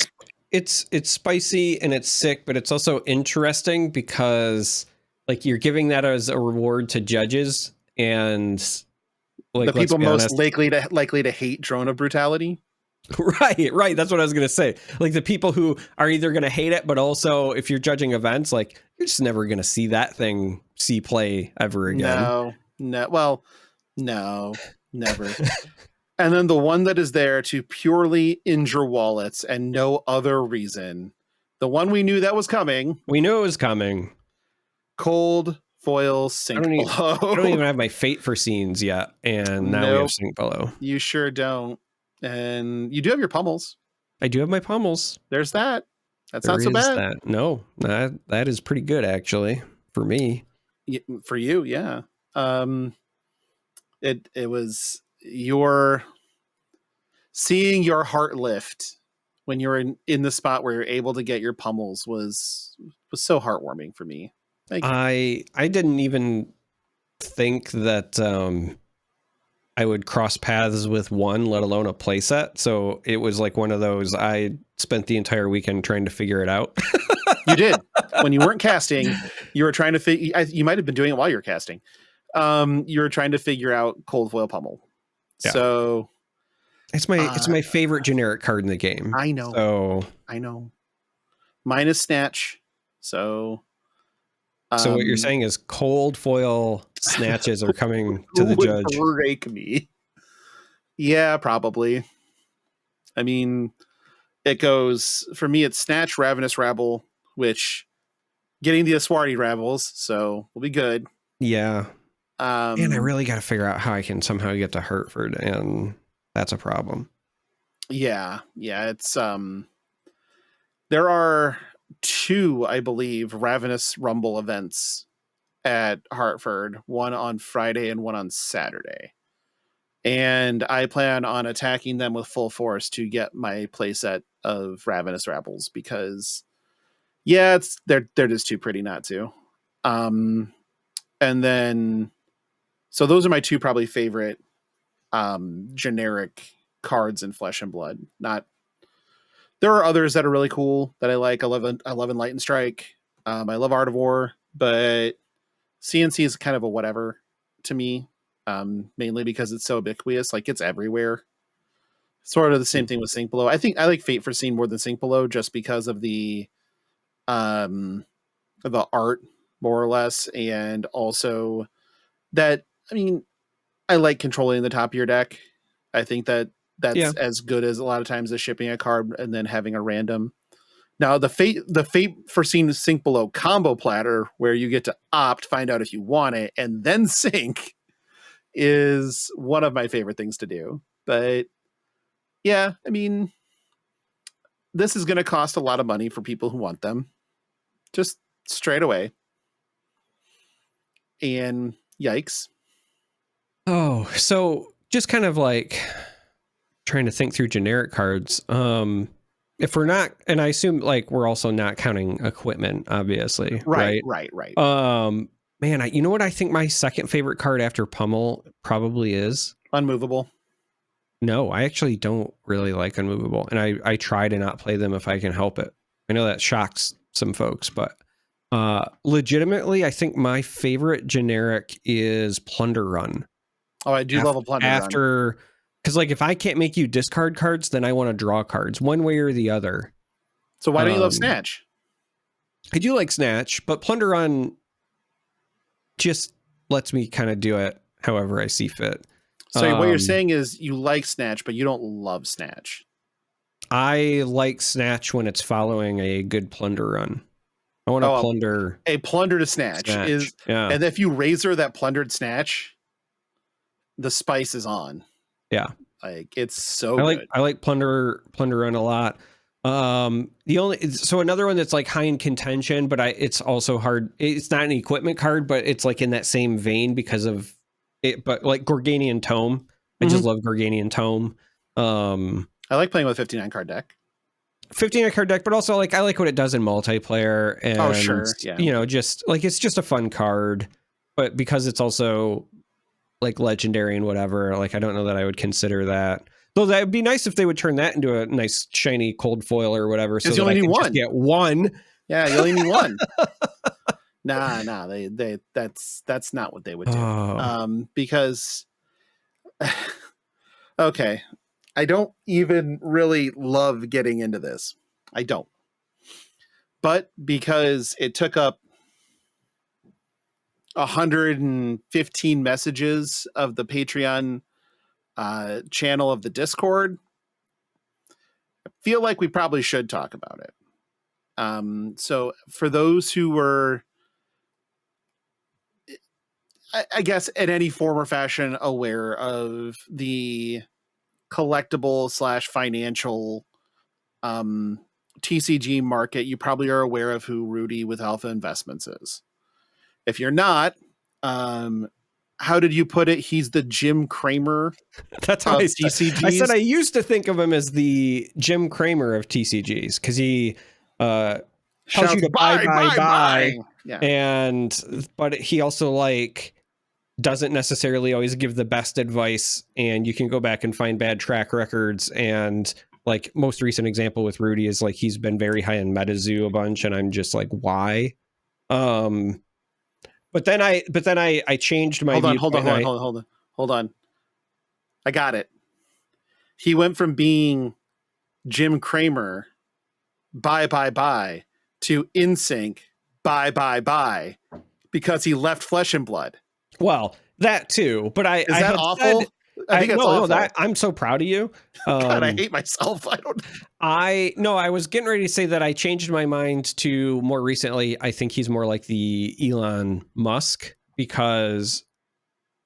It's spicy and it's sick, but it's also interesting because like you're giving that as a reward to judges, and like the people most likely to hate Drone of Brutality. Right. That's what I was going to say. Like the people who are either going to hate it, but also if you're judging events, like you're just never going to see that thing play ever again. No. Well, no, never. And then the one that is there to purely injure wallets and no other reason. The one we knew that was coming. We knew it was coming. Cold Foil Sink Below. I don't even have my Fate for scenes yet. And now we have Sink Below. You sure don't. And you do have your pummels. I do have my pummels. There's that. That's not so bad. No, that is pretty good actually for me. For you, yeah. It was your seeing your heart lift when you're in the spot where you're able to get your pummels was so heartwarming for me. I didn't even think that I would cross paths with one, let alone a playset. So it was like one of those, I spent the entire weekend trying to figure it out. You did. When you weren't casting, you were trying to you might have been doing it while you were casting. You were trying to figure out Cold Foil Pummel. Yeah. So it's my favorite generic card in the game. I know. So I know. Mine is Snatch. So what you're saying is Cold Foil snatches are coming to the Judge. Break me. Yeah, probably. I mean, it goes for me. It's Snatch, Ravenous Rabble, which getting the Aswardi Ravels, so we'll be good. Yeah. And I Um, really got to figure out how I can somehow get to Hertford, and that's a problem. yeah, it's there are 2, I believe, Ravenous Rumble events at Hartford, one on Friday and one on Saturday. And I plan on attacking them with full force to get my playset of Ravenous Rabbles because it's they're just too pretty not to. And then so those are my 2 probably favorite generic cards in Flesh and Blood. Not There are others that are really cool that I like. I love Light and Strike. I love Art of War, but CNC is kind of a whatever to me, mainly because it's so ubiquitous. Like, it's everywhere. Sort of the same thing with Sink Below. I think I like Fate Foreseen more than Sink Below just because of the art, more or less, and also that, I mean, I like controlling the top of your deck. I think that's as good as a lot of times as shipping a card and then having a random. Now, the Fate Foreseen Sink Below combo platter, where you get to opt, find out if you want it, and then sink, is one of my favorite things to do. But yeah, I mean, this is going to cost a lot of money for people who want them, just straight away. And yikes. Oh, so just kind of like trying to think through generic cards. If we're not, and I assume like we're also not counting equipment, obviously. Right. Man, you know what I think my second favorite card after Pummel probably is? Unmovable. No, I actually don't really like Unmovable, and I try to not play them if I can help it. I know that shocks some folks, but legitimately, I think my favorite generic is Plunder Run. Oh, I do love a Plunder Run. Because like if I can't make you discard cards, then I want to draw cards one way or the other. So why don't you love Snatch? I do like Snatch, but Plunder Run just lets me kind of do it however I see fit. So what you're saying is you like Snatch, but you don't love Snatch. I like Snatch when it's following a good Plunder Run. I want to plunder. A plunder to Snatch. Is, yeah. And if you razor that plundered Snatch, the spice is on. Yeah. Like, it's so good. I like Plunder Run a lot. So another one that's like high in contention, but it's also hard. It's not an equipment card, but it's like in that same vein because of it. But like Gorganian Tome, I just love Gorganian Tome. I like playing with a 59 card deck. 59 card deck, but also like I like what it does in multiplayer. And you know, just like it's just a fun card, but because it's also like legendary and whatever, like I don't know that I would consider that. Though that would be nice if they would turn that into a nice shiny cold foil or whatever. So you only need one. Just get one. Yeah, you only need one. Nah, that's not what they would do. Because okay, I don't even really love getting into this. I don't. But because it took up 115 messages of the Patreon channel of the Discord, I feel like we probably should talk about it. So for those who were, I guess, in any form or fashion aware of the collectible / financial TCG market, you probably are aware of who Rudy with Alpha Investments is. If you're not, how did you put it? He's the Jim Cramer. That's how TCGs. I said I used to think of him as the Jim Cramer of TCGs because he tells you to buy. Yeah. But he also like doesn't necessarily always give the best advice, and you can go back and find bad track records. And like most recent example with Rudy is like he's been very high in MetaZoo a bunch, and I'm just like, why? But then I changed my view. Hold on. I got it. He went from being Jim Cramer, bye, to InSync, bye, because he left Flesh and Blood. Well, that too. But is that awful? I think that's awful. that I'm so proud of you. God, I hate myself. I was getting ready to say that I changed my mind to more recently. I think he's more like the Elon Musk, because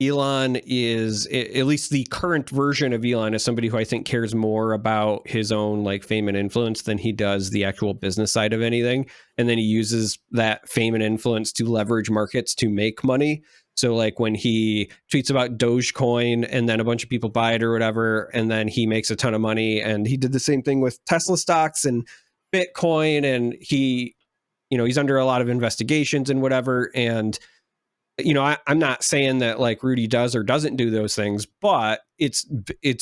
Elon is, at least the current version of Elon, is somebody who I think cares more about his own like fame and influence than he does the actual business side of anything. And then he uses that fame and influence to leverage markets to make money. So like when he tweets about Dogecoin and then a bunch of people buy it or whatever, and then he makes a ton of money, and he did the same thing with Tesla stocks and Bitcoin, and he, he's under a lot of investigations and whatever. And I'm not saying that like Rudy does or doesn't do those things, but it's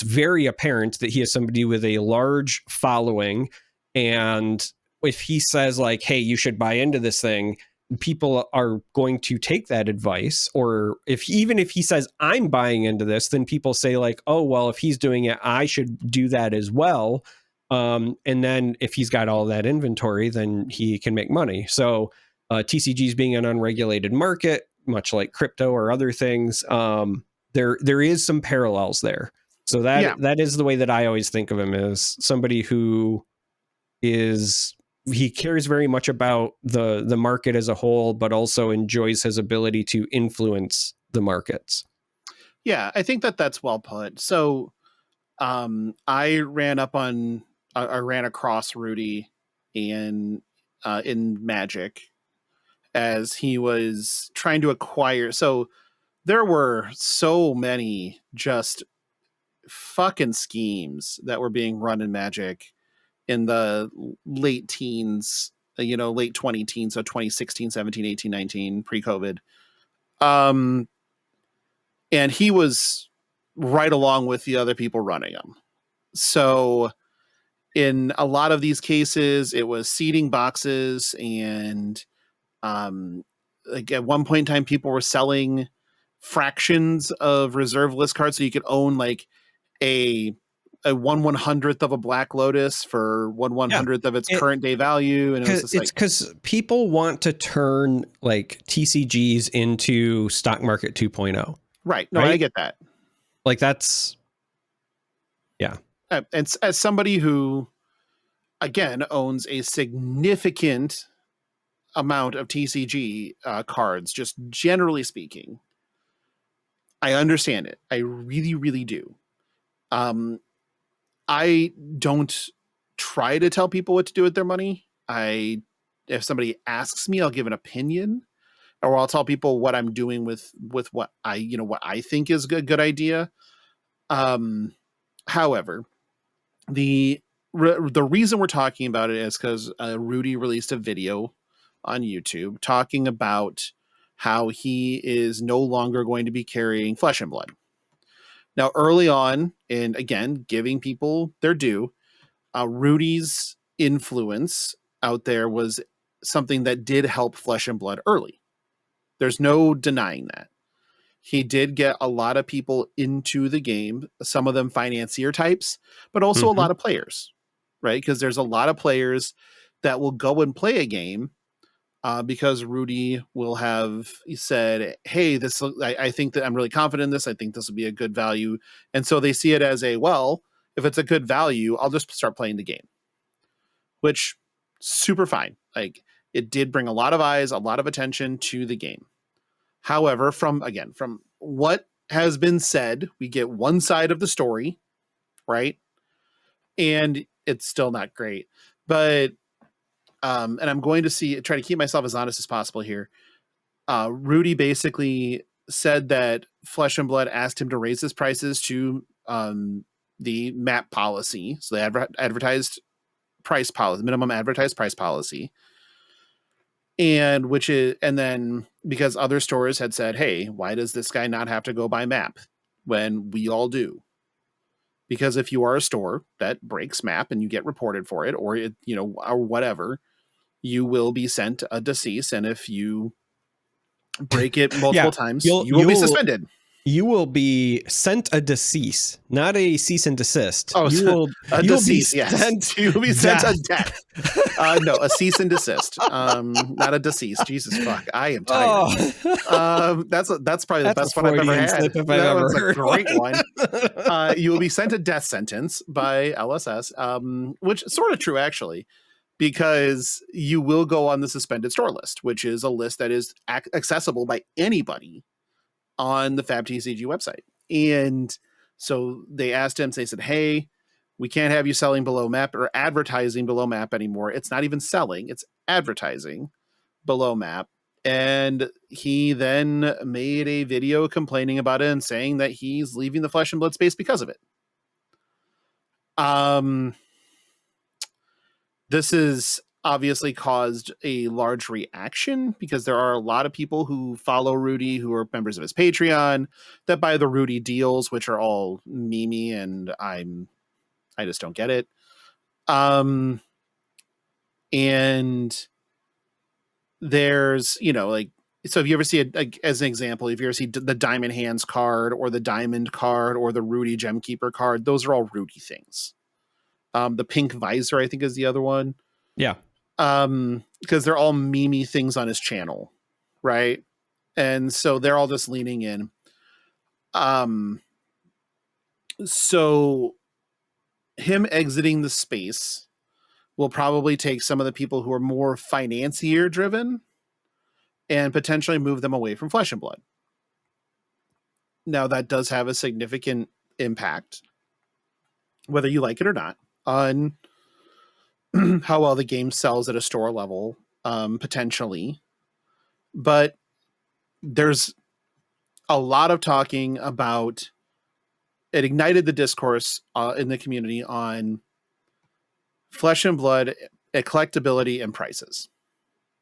very apparent that he is somebody with a large following. And if he says like, hey, you should buy into this thing, people are going to take that advice. Or even if he says, I'm buying into this, then people say like, oh, well, if he's doing it, I should do that as well. And then if he's got all that inventory, then he can make money. So TCGs being an unregulated market, much like crypto or other things, there is some parallels there. So that is the way that I always think of him, as somebody who he cares very much about the market as a whole, but also enjoys his ability to influence the markets. Yeah, I think that's well put. So I ran across Rudy in Magic as he was trying to acquire. So there were so many just fucking schemes that were being run in Magic in the late teens, late 20 teens, so 2016, 17, 18, 19, pre-COVID. And he was right along with the other people running them. So in a lot of these cases, it was seeding boxes, and like at one point in time, people were selling fractions of reserve list cards, so you could own like a 1/100th of a Black Lotus for 1/100th of its current day value. And it's because people want to turn like TCGs into stock market 2.0. Right. No, right? I get that. Like that's, yeah. And as somebody who, again, owns a significant amount of TCG cards, just generally speaking, I understand it. I really, really do. I don't try to tell people what to do with their money. If somebody asks me, I'll give an opinion, or I'll tell people what I'm doing with what I think is a good idea. However, the reason we're talking about it is because Rudy released a video on YouTube talking about how he is no longer going to be carrying Flesh and Blood. Now, early on, and again, giving people their due, Rudy's influence out there was something that did help Flesh and Blood early. There's no denying that. He did get a lot of people into the game, some of them financier types, but also a lot of players, right? Because there's a lot of players that will go and play a game because Rudy will have said, hey, I think that I'm really confident in this. I think this will be a good value. And so they see it as if it's a good value, I'll just start playing the game, which super fine. Like, it did bring a lot of eyes, a lot of attention to the game. However, from what has been said, we get one side of the story, right? And it's still not great. But and I'm going to try to keep myself as honest as possible here. Rudy basically said that Flesh and Blood asked him to raise his prices to the MAP policy, so the advertised price policy, minimum advertised price policy, and then because other stores had said, hey, why does this guy not have to go by MAP when we all do? Because if you are a store that breaks MAP and you get reported for it, or or whatever, you will be sent a decease, and if you break it multiple times, you will be suspended. you will be sent a decease, not a cease and desist. Oh, you'll decease, be yes. sent You will be sent death. a death. No, a cease and desist. Not a decease. Jesus fuck, I am tired. That's probably the best one I've ever had. Slip if I've That ever one's a heard great one. You will be sent a death sentence by LSS, which is sort of true actually, because you will go on the suspended store list, which is a list that is accessible by anybody on the FabTCG website. And so they asked him, they said, hey, we can't have you selling below map or advertising below map anymore. It's not even selling, it's advertising below map. And he then made a video complaining about it and saying that he's leaving the Flesh and Blood space because of it. This is obviously caused a large reaction because there are a lot of people who follow Rudy who are members of his Patreon that buy the Rudy deals, which are all memey, and I just don't get it. And there's, like, so if you ever see it, as an example, if you ever see the Diamond Hands card or the Diamond card or the Rudy Gemkeeper card, those are all Rudy things. The Pink Visor, I think, is the other one. Yeah. Because they're all memey things on his channel, right? And so they're all just leaning in. So him exiting the space will probably take some of the people who are more financier driven and potentially move them away from Flesh and Blood. Now, that does have a significant impact, whether you like it or not, on how well the game sells at a store level, potentially. But there's a lot of talking about it ignited the discourse in the community on Flesh and Blood, collectability, and prices.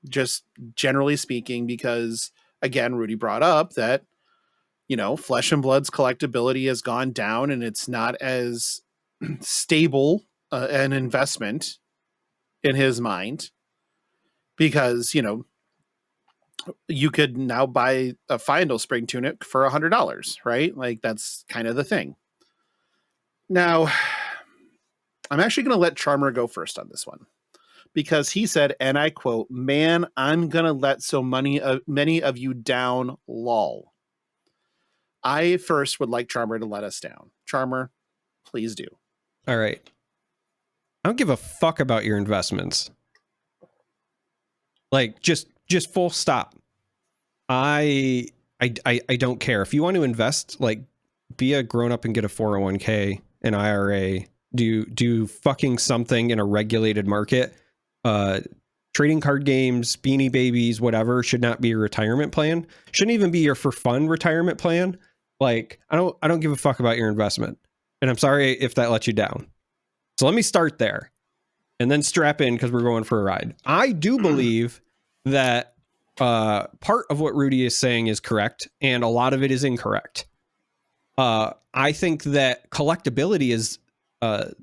Just generally speaking, because again, Rudy brought up that, Flesh and Blood's collectability has gone down and it's not as stable an investment in his mind because, you could now buy a Fyendal Spring Tunic for $100, right? Like, that's kind of the thing. Now, I'm actually going to let Charmer go first on this one because he said, and I quote, "Man, I'm going to let so many of you down, lol." I first would like Charmer to let us down. Charmer, please do. All right. I don't give a fuck about your investments. Like, just full stop. I don't care. If you want to invest, like, be a grown up and get a 401k, an IRA, do fucking something in a regulated market. Trading card games, Beanie Babies, whatever, should not be your retirement plan. Shouldn't even be your for fun retirement plan. Like, I don't give a fuck about your investment. And I'm sorry if that let you down. So let me start there and then strap in because we're going for a ride. I do believe that part of what Rudy is saying is correct, and a lot of it is incorrect. I think that collectability is the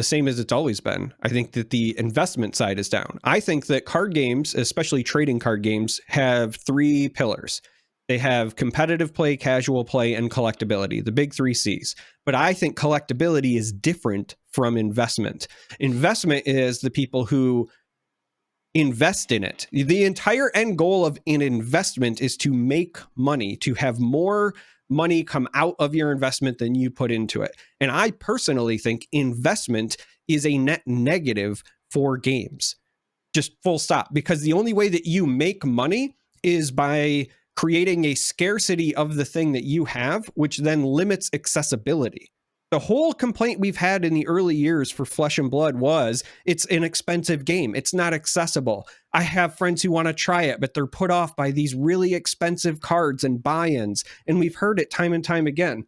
same as it's always been. I think that the investment side is down. I think that card games, especially trading card games, have three pillars. They have competitive play, casual play, and collectability, the big 3 C's. But I think collectability is different from investment. Investment is the people who invest in it. The entire end goal of an investment is to make money, to have more money come out of your investment than you put into it. And I personally think investment is a net negative for games. Just full stop. Because the only way that you make money is by creating a scarcity of the thing that you have, which then limits accessibility. The whole complaint we've had in the early years for Flesh and Blood was it's an expensive game. It's not accessible. I have friends who want to try it, but they're put off by these really expensive cards and buy-ins. And we've heard it time and time again.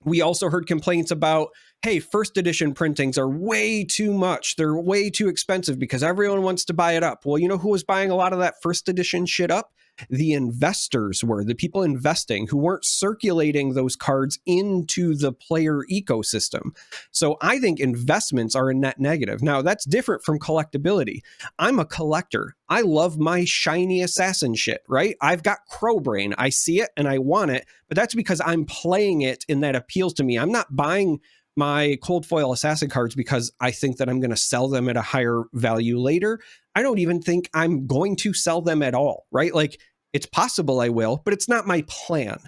We also heard complaints about, hey, first edition printings are way too much. They're way too expensive because everyone wants to buy it up. Well, you know who was buying a lot of that first edition shit up? The investors were, the people investing who weren't circulating those cards into the player ecosystem. So I think investments are a net negative. Now, that's different from collectability. I'm a collector. I love my shiny assassin shit, right? I've got Crowbrain. I see it and I want it, but that's because I'm playing it and that appeals to me. I'm not buying my cold foil assassin cards because I think that I'm going to sell them at a higher value later. I don't even think I'm going to sell them at all, right? Like, it's possible I will, but it's not my plan.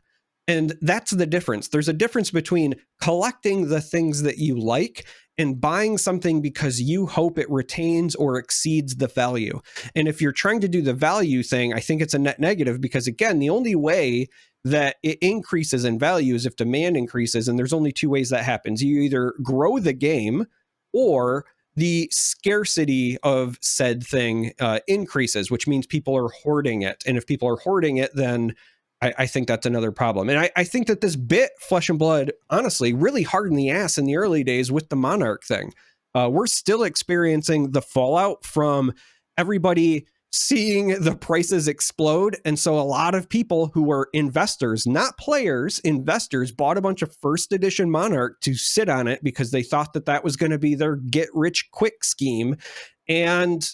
And that's the difference. There's a difference between collecting the things that you like and buying something because you hope it retains or exceeds the value. And if you're trying to do the value thing, I think it's a net negative because, again, the only way that it increases in value is if demand increases. And there's only two ways that happens. You either grow the game or the scarcity of said thing increases, which means people are hoarding it. And if people are hoarding it, then I think that's another problem. And I think that this bit Flesh and Blood, honestly, really hardened the ass in the early days with the Monarch thing. We're still experiencing the fallout from everybody seeing the prices explode. And so a lot of people who were investors, not players, investors, bought a bunch of first edition Monarch to sit on it because they thought that that was going to be their get rich quick scheme. And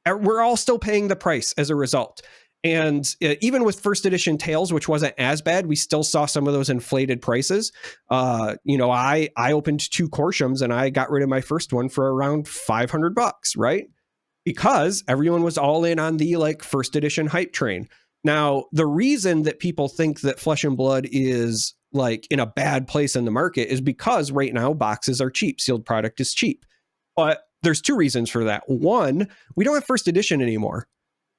we're all still paying the price as a result. And even with first edition Tales, which wasn't as bad, we still saw some of those inflated prices. I opened 2 Corshams and I got rid of my first one for around $500, right? Because everyone was all in on the like first edition hype train. Now, the reason that people think that Flesh and Blood is like in a bad place in the market is because right now boxes are cheap. Sealed product is cheap. But there's 2 reasons for that. One, we don't have first edition anymore.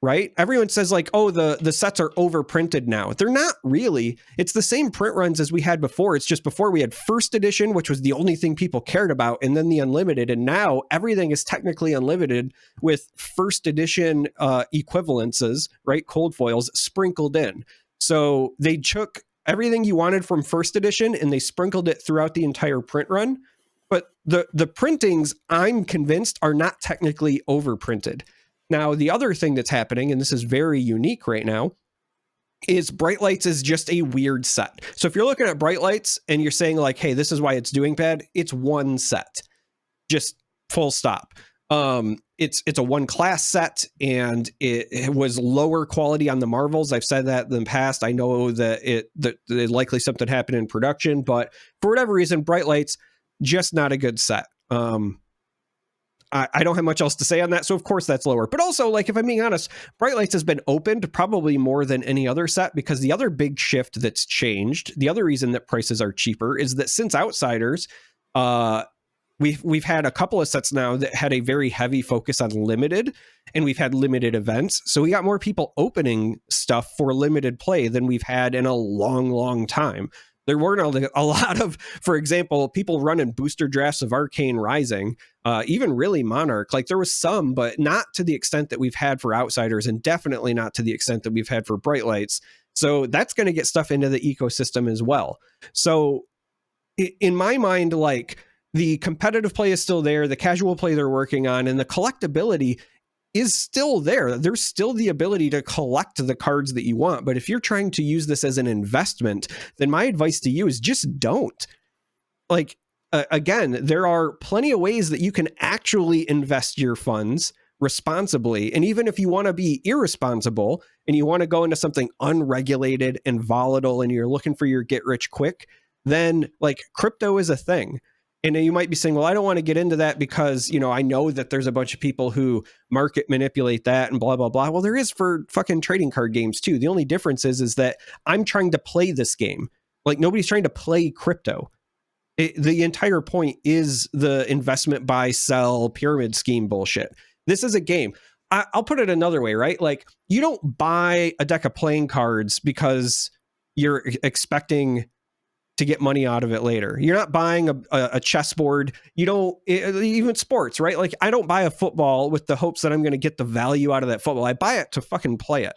Right? Everyone says like, oh, the sets are overprinted now. They're not really. It's the same print runs as we had before. It's just before we had first edition, which was the only thing people cared about, and then the unlimited. And now everything is technically unlimited with first edition equivalences, right? Cold foils sprinkled in. So they took everything you wanted from first edition and they sprinkled it throughout the entire print run. But the printings, I'm convinced, are not technically overprinted. Now, the other thing that's happening, and this is very unique right now, is Bright Lights is just a weird set. So if you're looking at Bright Lights and you're saying like, hey, this is why it's doing bad, it's one set. Just full stop. It's a 1 class set and it was lower quality on the Marvels. I've said that in the past. I know that likely something happened in production, but for whatever reason, Bright Lights, just not a good set. I don't have much else to say on that. So of course that's lower, but also like, if I'm being honest, Bright Lights has been opened probably more than any other set because the other big shift that's changed, the other reason that prices are cheaper is that since Outsiders, we've had a couple of sets now that had a very heavy focus on limited, and we've had limited events. So we got more people opening stuff for limited play than we've had in a long, long time. There weren't a lot of, for example, people running booster drafts of Arcane Rising, even really Monarch. Like there was some, but not to the extent that we've had for Outsiders, and definitely not to the extent that we've had for Bright Lights. So that's going to get stuff into the ecosystem as well. So in my mind, like the competitive play is still there, the casual play they're working on, and the collectability is still there. There's still the ability to collect the cards that you want. But if you're trying to use this as an investment, then my advice to you is just don't. Like, again, there are plenty of ways that you can actually invest your funds responsibly. And even if you want to be irresponsible and you want to go into something unregulated and volatile and you're looking for your get rich quick, then like crypto is a thing. And you might be saying, well, I don't want to get into that because, I know that there's a bunch of people who market manipulate that and blah, blah, blah. Well, there is for fucking trading card games too. The only difference is that I'm trying to play this game. Like nobody's trying to play crypto. The entire point is the investment, buy, sell, pyramid scheme bullshit. This is a game. I'll put it another way, right? Like you don't buy a deck of playing cards because you're expecting to get money out of it later. You're not buying a chessboard. You don't, even sports, right? Like I don't buy a football with the hopes that I'm going to get the value out of that football. I buy it to fucking play it.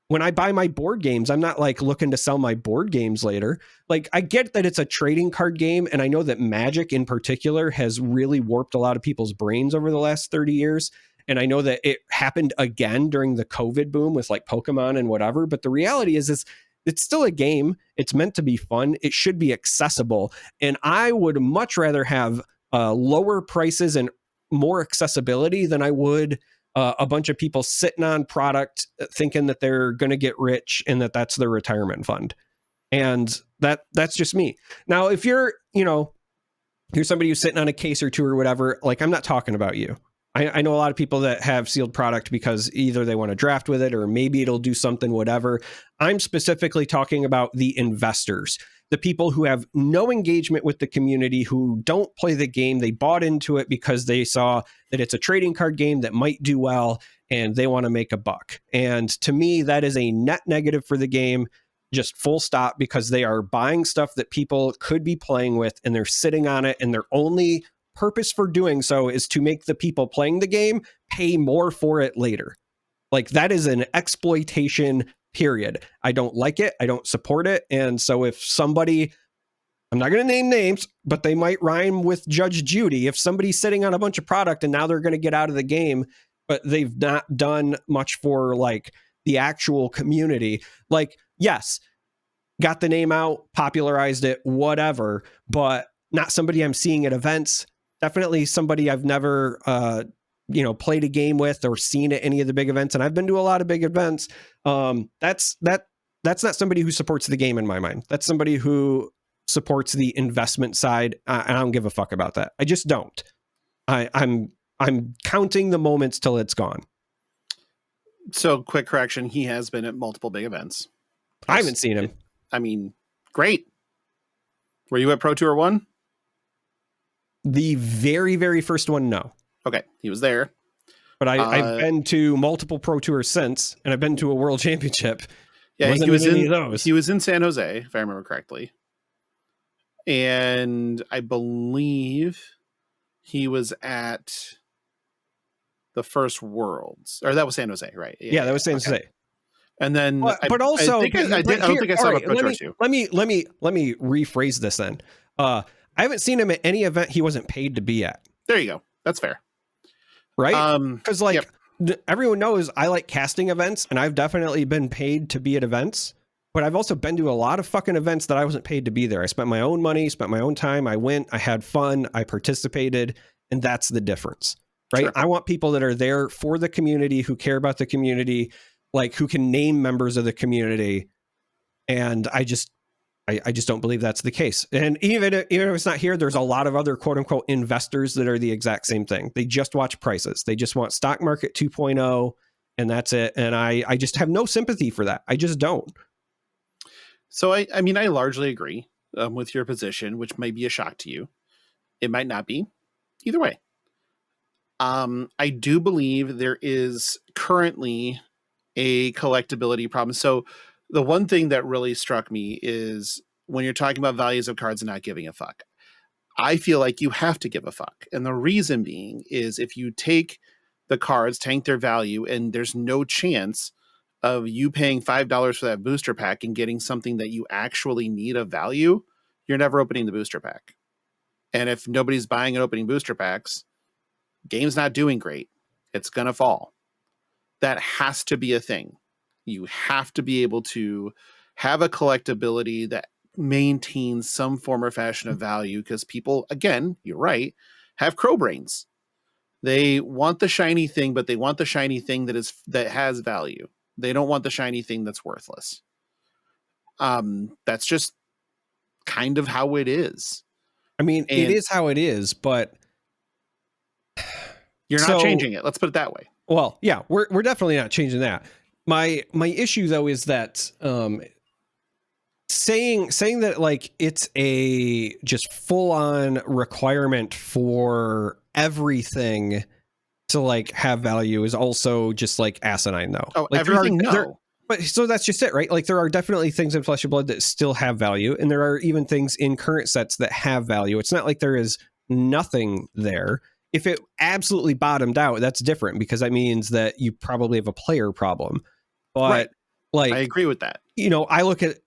When I buy my board games, I'm not like looking to sell my board games later. Like I get that it's a trading card game. And I know that Magic in particular has really warped a lot of people's brains over the last 30 years. And I know that it happened again during the COVID boom with like Pokemon and whatever. But the reality is it's still a game. It's meant to be fun. It should be accessible. And I would much rather have lower prices and more accessibility than I would a bunch of people sitting on product thinking that they're going to get rich and that's their retirement fund. And that's just me. Now, if you're somebody who's sitting on a case or two or whatever, like, I'm not talking about you. I know a lot of people that have sealed product because either they want to draft with it or maybe it'll do something, whatever. I'm specifically talking about the investors, the people who have no engagement with the community, who don't play the game. They bought into it because they saw that it's a trading card game that might do well and they want to make a buck. And to me, that is a net negative for the game, just full stop, because they are buying stuff that people could be playing with and they're sitting on it, and their only purpose for doing so is to make the people playing the game pay more for it later. Like, that is an exploitation, period. I don't like it. I don't support it. And so if somebody, I'm not going to name names, but they might rhyme with Judge Judy. If somebody's sitting on a bunch of product and now they're going to get out of the game, but they've not done much for like the actual community, like, yes, got the name out, popularized it, whatever, but not somebody I'm seeing at events. Definitely somebody I've never, played a game with or seen at any of the big events. And I've been to a lot of big events. That's not somebody who supports the game in my mind. That's somebody who supports the investment side. And I don't give a fuck about that. I just don't. I'm counting the moments till it's gone. So, quick correction. He has been at multiple big events. I haven't seen him. I mean, great. Were you at Pro Tour 1? The very, very first one, no. Okay, he was there. But I've been to multiple Pro Tours since, and I've been to a World Championship. Yeah, he was in San Jose, if I remember correctly. And I believe he was at the first Worlds. Or that was San Jose, right? Yeah, that was San Jose. And then, but also, I don't think I saw him at Pro Tour 2. Let me rephrase this then. I haven't seen him at any event he wasn't paid to be at. There you go. That's fair. Right? Because everyone knows I like casting events, and I've definitely been paid to be at events, but I've also been to a lot of fucking events that I wasn't paid to be there. I spent my own money, spent my own time. I went, I had fun, I participated, and that's the difference, right? Sure. I want people that are there for the community, who care about the community, like who can name members of the community. And I just don't believe that's the case. And even if it's not here, there's a lot of other quote unquote investors that are the exact same thing. They just watch prices. They just want stock market 2.0 and that's it. And I just have no sympathy for that. I just don't. So, I mean, I largely agree with your position, which may be a shock to you. It might not be. Either way. I do believe there is currently a collectability problem. So the one thing that really struck me is when you're talking about values of cards and not giving a fuck, I feel like you have to give a fuck. And the reason being is if you take the cards, tank their value, and there's no chance of you paying $5 for that booster pack and getting something that you actually need of value, you're never opening the booster pack. And if nobody's buying and opening booster packs, game's not doing great. It's going to fall. That has to be a thing. You have to be able to have a collectability that maintains some form or fashion of value, because people, again, you're right, have crow brains. They want the shiny thing, but they want the shiny thing that has value. They don't want the shiny thing that's worthless. That's just kind of how it is. I mean, it is how it is, but you're not changing it. Let's put it that way. Well, yeah, we're definitely not changing that. My issue though is that saying that like it's a just full on requirement for everything to like have value is also just like asinine though. Oh, like everything no. But so that's just it, right? Like there are definitely things in Flesh and Blood that still have value, and there are even things in current sets that have value. It's not like there is nothing there. If it absolutely bottomed out, that's different, because that means that you probably have a player problem. But right. like, I agree with that. I look at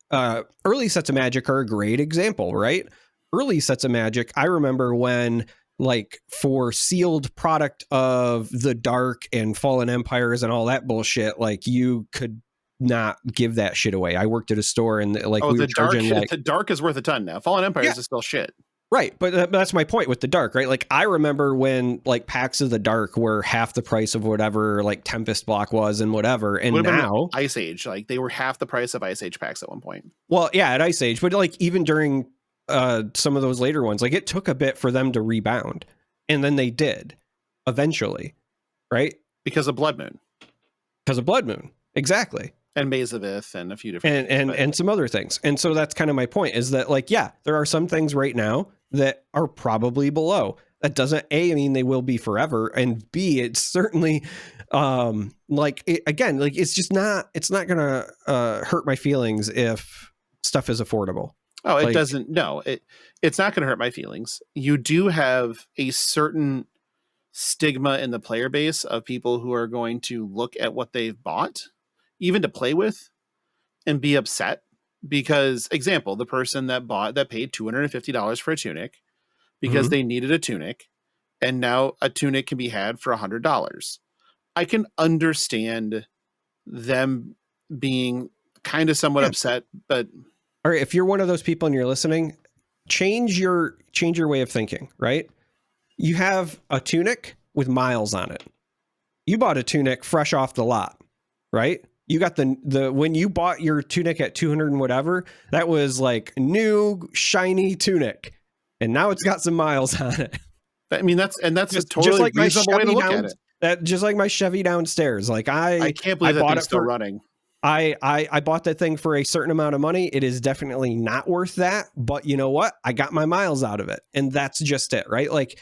early sets of Magic are a great example, right? Early sets of Magic, I remember when like for sealed product of the Dark and Fallen Empires and all that bullshit, like you could not give that shit away. I worked at a store and like we were charging like the Dark is worth a ton now. Fallen Empires is still shit. Right, but that's my point with the Dark, right? Like I remember when like packs of the Dark were half the price of whatever like Tempest block was and whatever, and now Ice Age, like they were half the price of Ice Age packs at one point. Well, yeah, at Ice Age, but like even during some of those later ones, like it took a bit for them to rebound, and then they did eventually, right? Because of Blood Moon. Because of Blood Moon, exactly. And Maze of Ith and a few different and some other things. And so that's kind of my point is that like, yeah, there are some things right now that are probably below. That doesn't A, mean they will be forever, and B, it's certainly like again, like it's not gonna hurt my feelings if stuff is affordable. Oh, it doesn't. No, it's not gonna hurt my feelings. You do have a certain stigma in the player base of people who are going to look at what they've bought, even to play with, and be upset because, example, the person that paid $250 for a tunic because they needed a tunic, and now a tunic can be had for $100. I can understand them being kind of somewhat upset, but all right, if you're one of those people and you're listening, change your way of thinking, right? You have a tunic with miles on it. You bought a tunic fresh off the lot, right? You got the when you bought your tunic at 200 and whatever, that was like new shiny tunic, and now it's got some miles on it. I mean, that's a totally like reasonable way to look at it. That just like my Chevy downstairs. Like I can't believe that thing's still running. I bought that thing for a certain amount of money. It is definitely not worth that, but you know what? I got my miles out of it, and that's just it, right? Like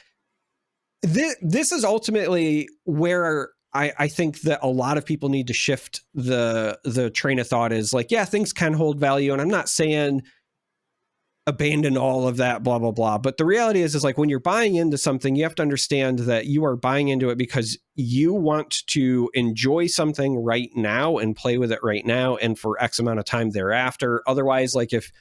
this is ultimately where I think that a lot of people need to shift the train of thought is like, yeah, things can hold value. And I'm not saying abandon all of that, blah, blah, blah. But the reality is like when you're buying into something, you have to understand that you are buying into it because you want to enjoy something right now and play with it right now and for X amount of time thereafter. Otherwise, like if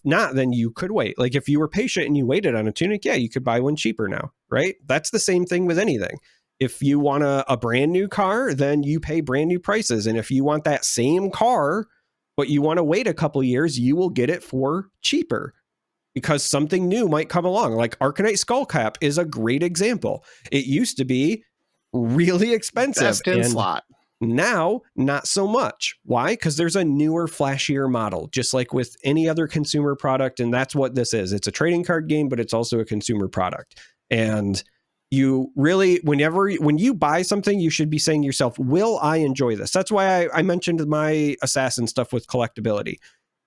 not, then you could wait. Like if you were patient and you waited on a tunic, yeah, you could buy one cheaper now, right? That's the same thing with anything. If you want a brand new car, then you pay brand new prices. And if you want that same car, but you want to wait a couple years, you will get it for cheaper because something new might come along. Like Arcanite Skullcap is a great example. It used to be really expensive. Best in slot. Now, not so much. Why? Because there's a newer, flashier model, just like with any other consumer product. And that's what this is. It's a trading card game, but it's also a consumer product. And you really, when you buy something, you should be saying to yourself, will I enjoy this? That's why I mentioned my assassin stuff with collectability.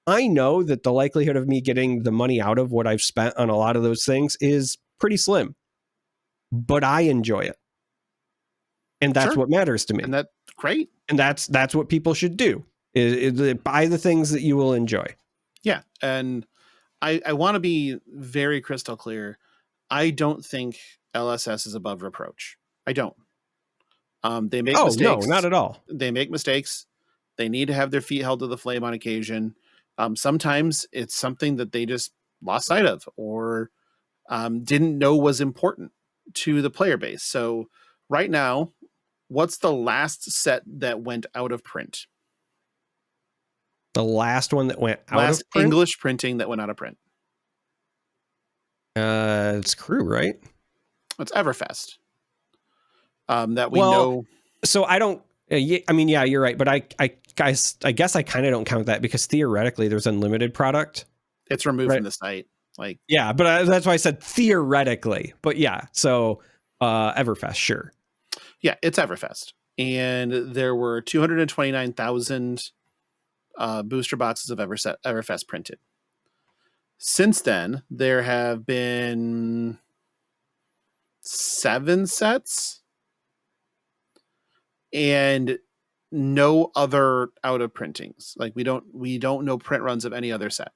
I know that the likelihood of me getting the money out of what I've spent on a lot of those things is pretty slim, but I enjoy it. And that's what matters to me. And that's great. And that's what people should do is buy the things that you will enjoy. Yeah. And I want to be very crystal clear. I don't think LSS is above reproach. I don't. They make mistakes. No, not at all. They make mistakes. They need to have their feet held to the flame on occasion. Sometimes it's something that they just lost sight of or didn't know was important to the player base. So right now, what's the last set that went out of print? The last one that went out of print? Last English printing that went out of print. It's Crew, right? It's Everfest. That we know. So I don't. I mean, yeah, you're right. But I guess I kind of don't count that because theoretically there's unlimited product. It's removed from the site. Like, yeah, but that's why I said theoretically. But yeah, so Everfest, sure. Yeah, it's Everfest, and there were 229,000 booster boxes of Everfest printed. Since then, there have been 7 sets and no other out of printings. Like we don't know print runs of any other set.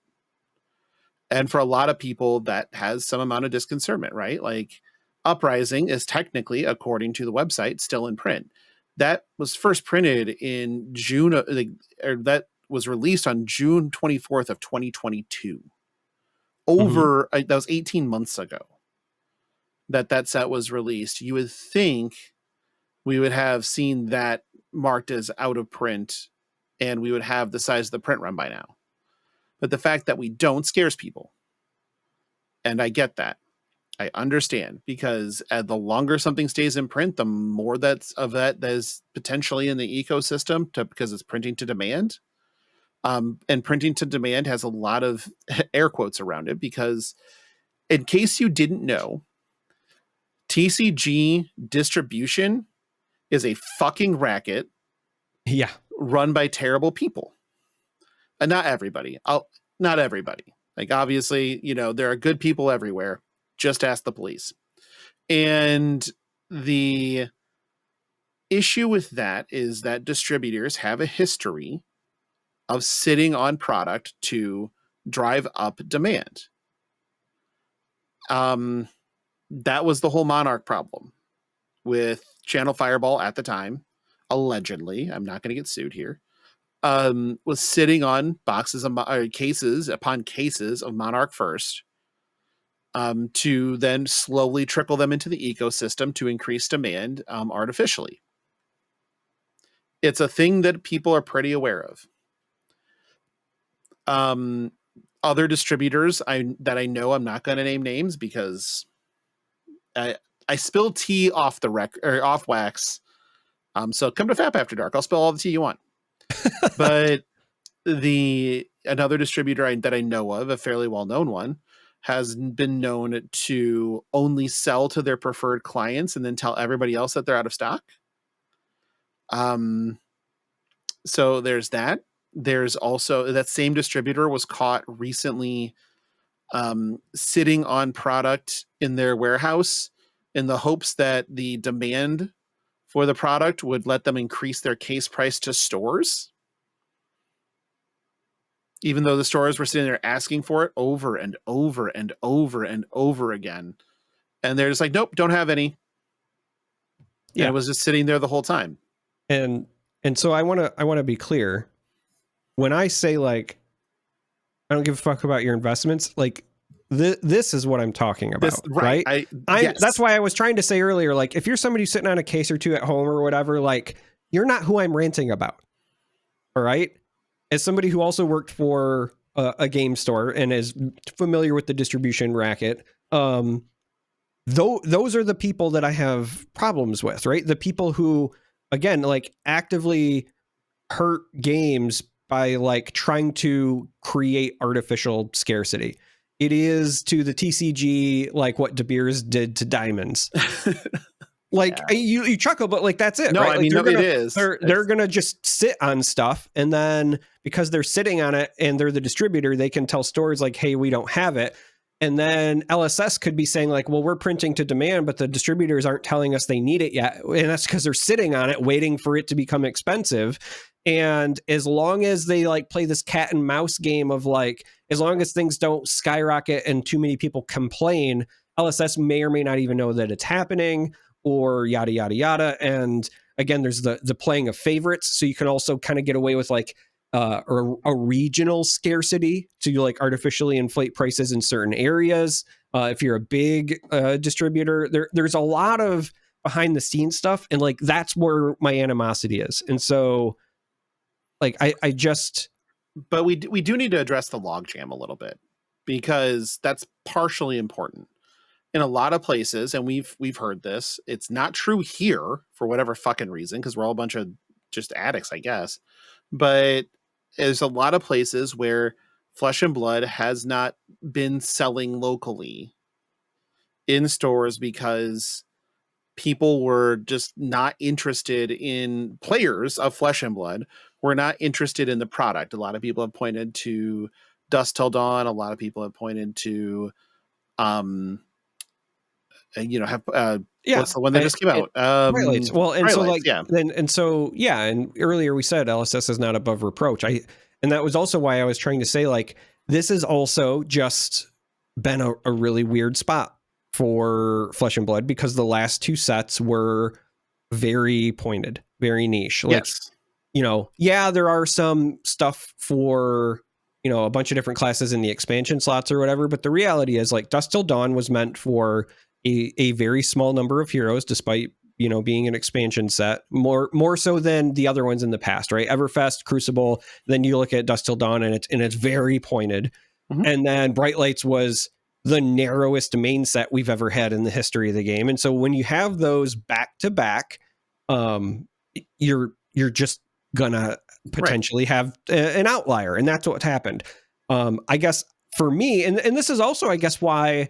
And for a lot of people that has some amount of disconcernment, right? Like Uprising is technically, according to the website, still in print. That was first printed in June that was released on June 24th of 2022. That was 18 months ago. that set was released, you would think we would have seen that marked as out of print and we would have the size of the print run by now. But the fact that we don't scares people. And I get that. I understand, because the longer something stays in print, the more that is potentially in the ecosystem because it's printing to demand. And printing to demand has a lot of air quotes around it, because in case you didn't know, TCG distribution is a fucking racket. Yeah. Run by terrible people. And not everybody. Not everybody. Like, obviously, there are good people everywhere. Just ask the police. And the issue with that is that distributors have a history of sitting on product to drive up demand. That was the whole Monarch problem with Channel Fireball at the time, allegedly. I'm not going to get sued here. Was sitting on boxes of cases upon cases of Monarch First, to then slowly trickle them into the ecosystem to increase demand artificially. It's a thing that people are pretty aware of. Other distributors that I know, I'm not going to name names because I spill tea off the or off wax. So come to FAP After Dark. I'll spill all the tea you want. But another distributor that I know of, a fairly well-known one, has been known to only sell to their preferred clients and then tell everybody else that they're out of stock. So there's that. There's also that same distributor was caught recently sitting on product in their warehouse in the hopes that the demand for the product would let them increase their case price to stores, even though the stores were sitting there asking for it over and over and over and over again. And they're just like, nope, don't have any. Yeah. And it was just sitting there the whole time. And so I want to be clear. When I say, like, I don't give a fuck about your investments, like, this is what I'm talking about, right? Yes. That's why I was trying to say earlier, like, if you're somebody sitting on a case or two at home or whatever, like, you're not who I'm ranting about. All right. As somebody who also worked for a game store and is familiar with the distribution racket, those are the people that I have problems with, right? The people who, again, like, actively hurt games by, like, trying to create artificial scarcity. It is to the TCG like what De Beers did to diamonds. Like, yeah. you chuckle, but, like, that's it. No, right? I mean, like, it is. They're gonna just sit on stuff, and then because they're sitting on it and they're the distributor, they can tell stores like, "Hey, we don't have it." And then LSS could be saying like, "Well, we're printing to demand, but the distributors aren't telling us they need it yet," and that's because they're sitting on it, waiting for it to become expensive. And as long as they, like, play this cat and mouse game of, like, as long as things don't skyrocket and too many people complain, LSS may or may not even know that it's happening, or yada, yada, yada. And again, there's the playing of favorites. So you can also kind of get away with, like, a regional scarcity to, like, artificially inflate prices in certain areas. If you're a big distributor, there's a lot of behind the scenes stuff. And, like, that's where my animosity is. And so, like, I just... But we do need to address the logjam a little bit, because that's partially important. In a lot of places, and we've heard this, it's not true here for whatever fucking reason, because we're all a bunch of just addicts, I guess. But there's a lot of places where Flesh and Blood has not been selling locally in stores because people were just not interested in, players of Flesh and Blood were not interested in the product. A lot of people have pointed to Dusk Till Dawn. A lot of people have pointed to, what's the one that just came out? Twilights. Well, and so, like, yeah. And earlier we said LSS is not above reproach. And that was also why I was trying to say, like, this has also just been a really weird spot for Flesh and Blood, because the last two sets were very pointed, very niche. Like, yes. There are some stuff for, a bunch of different classes in the expansion slots or whatever, but the reality is, like, Dusk Till Dawn was meant for, a very small number of heroes, despite, you know, being an expansion set, more so than the other ones in the past, right? Everfest, Crucible, then you look at Dusk Till Dawn, and it's very pointed. Mhm. And then Bright Lights was the narrowest main set we've ever had in the history of the game. And so when you have those back to back, you're just gonna potentially have an outlier, and that's what happened. I guess for me, and this is also, I guess, why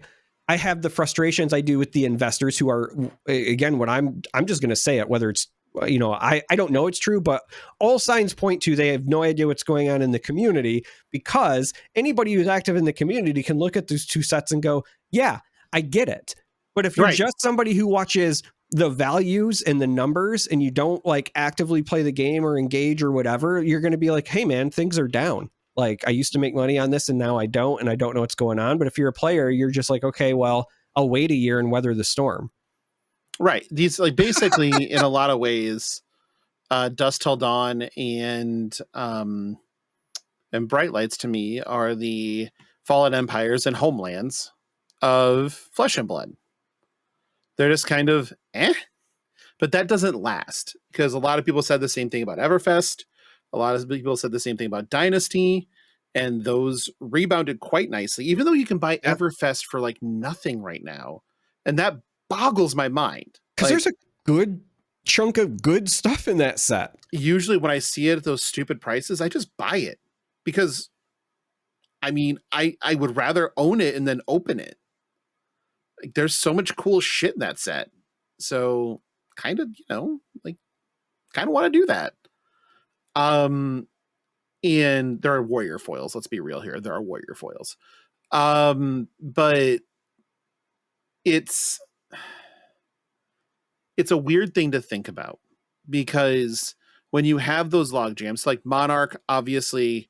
I have the frustrations I do with the investors who are, again, what I'm just going to say it, whether it's, you know, I don't know it's true, but all signs point to they have no idea what's going on in the community, because anybody who's active in the community can look at those two sets and go, yeah, I get it. But if you're just somebody who watches the values and the numbers and you don't like actively play the game or engage or whatever, you're going to be like, hey man, things are down. Like, I used to make money on this and now I don't, and I don't know what's going on. But if you're a player, you're just like, okay, well, I'll wait a year and weather the storm. Right. These, like, basically in a lot of ways, Dusk Till Dawn and Bright Lights to me are the fallen empires and homelands of Flesh and Blood. They're just kind of but that doesn't last, because a lot of people said the same thing about Everfest. A lot of people said the same thing about Dynasty, and those rebounded quite nicely, even though you can buy Everfest for like nothing right now. And that boggles my mind. Because there's a good chunk of good stuff in that set. Usually when I see it at those stupid prices, I just buy it, because I mean, I would rather own it and then open it. Like, there's so much cool shit in that set. So kind of, you know, like, kind of want to do that. And there are warrior foils. Let's be real here. There are warrior foils. But it's a weird thing to think about, because when you have those log jams, like Monarch, obviously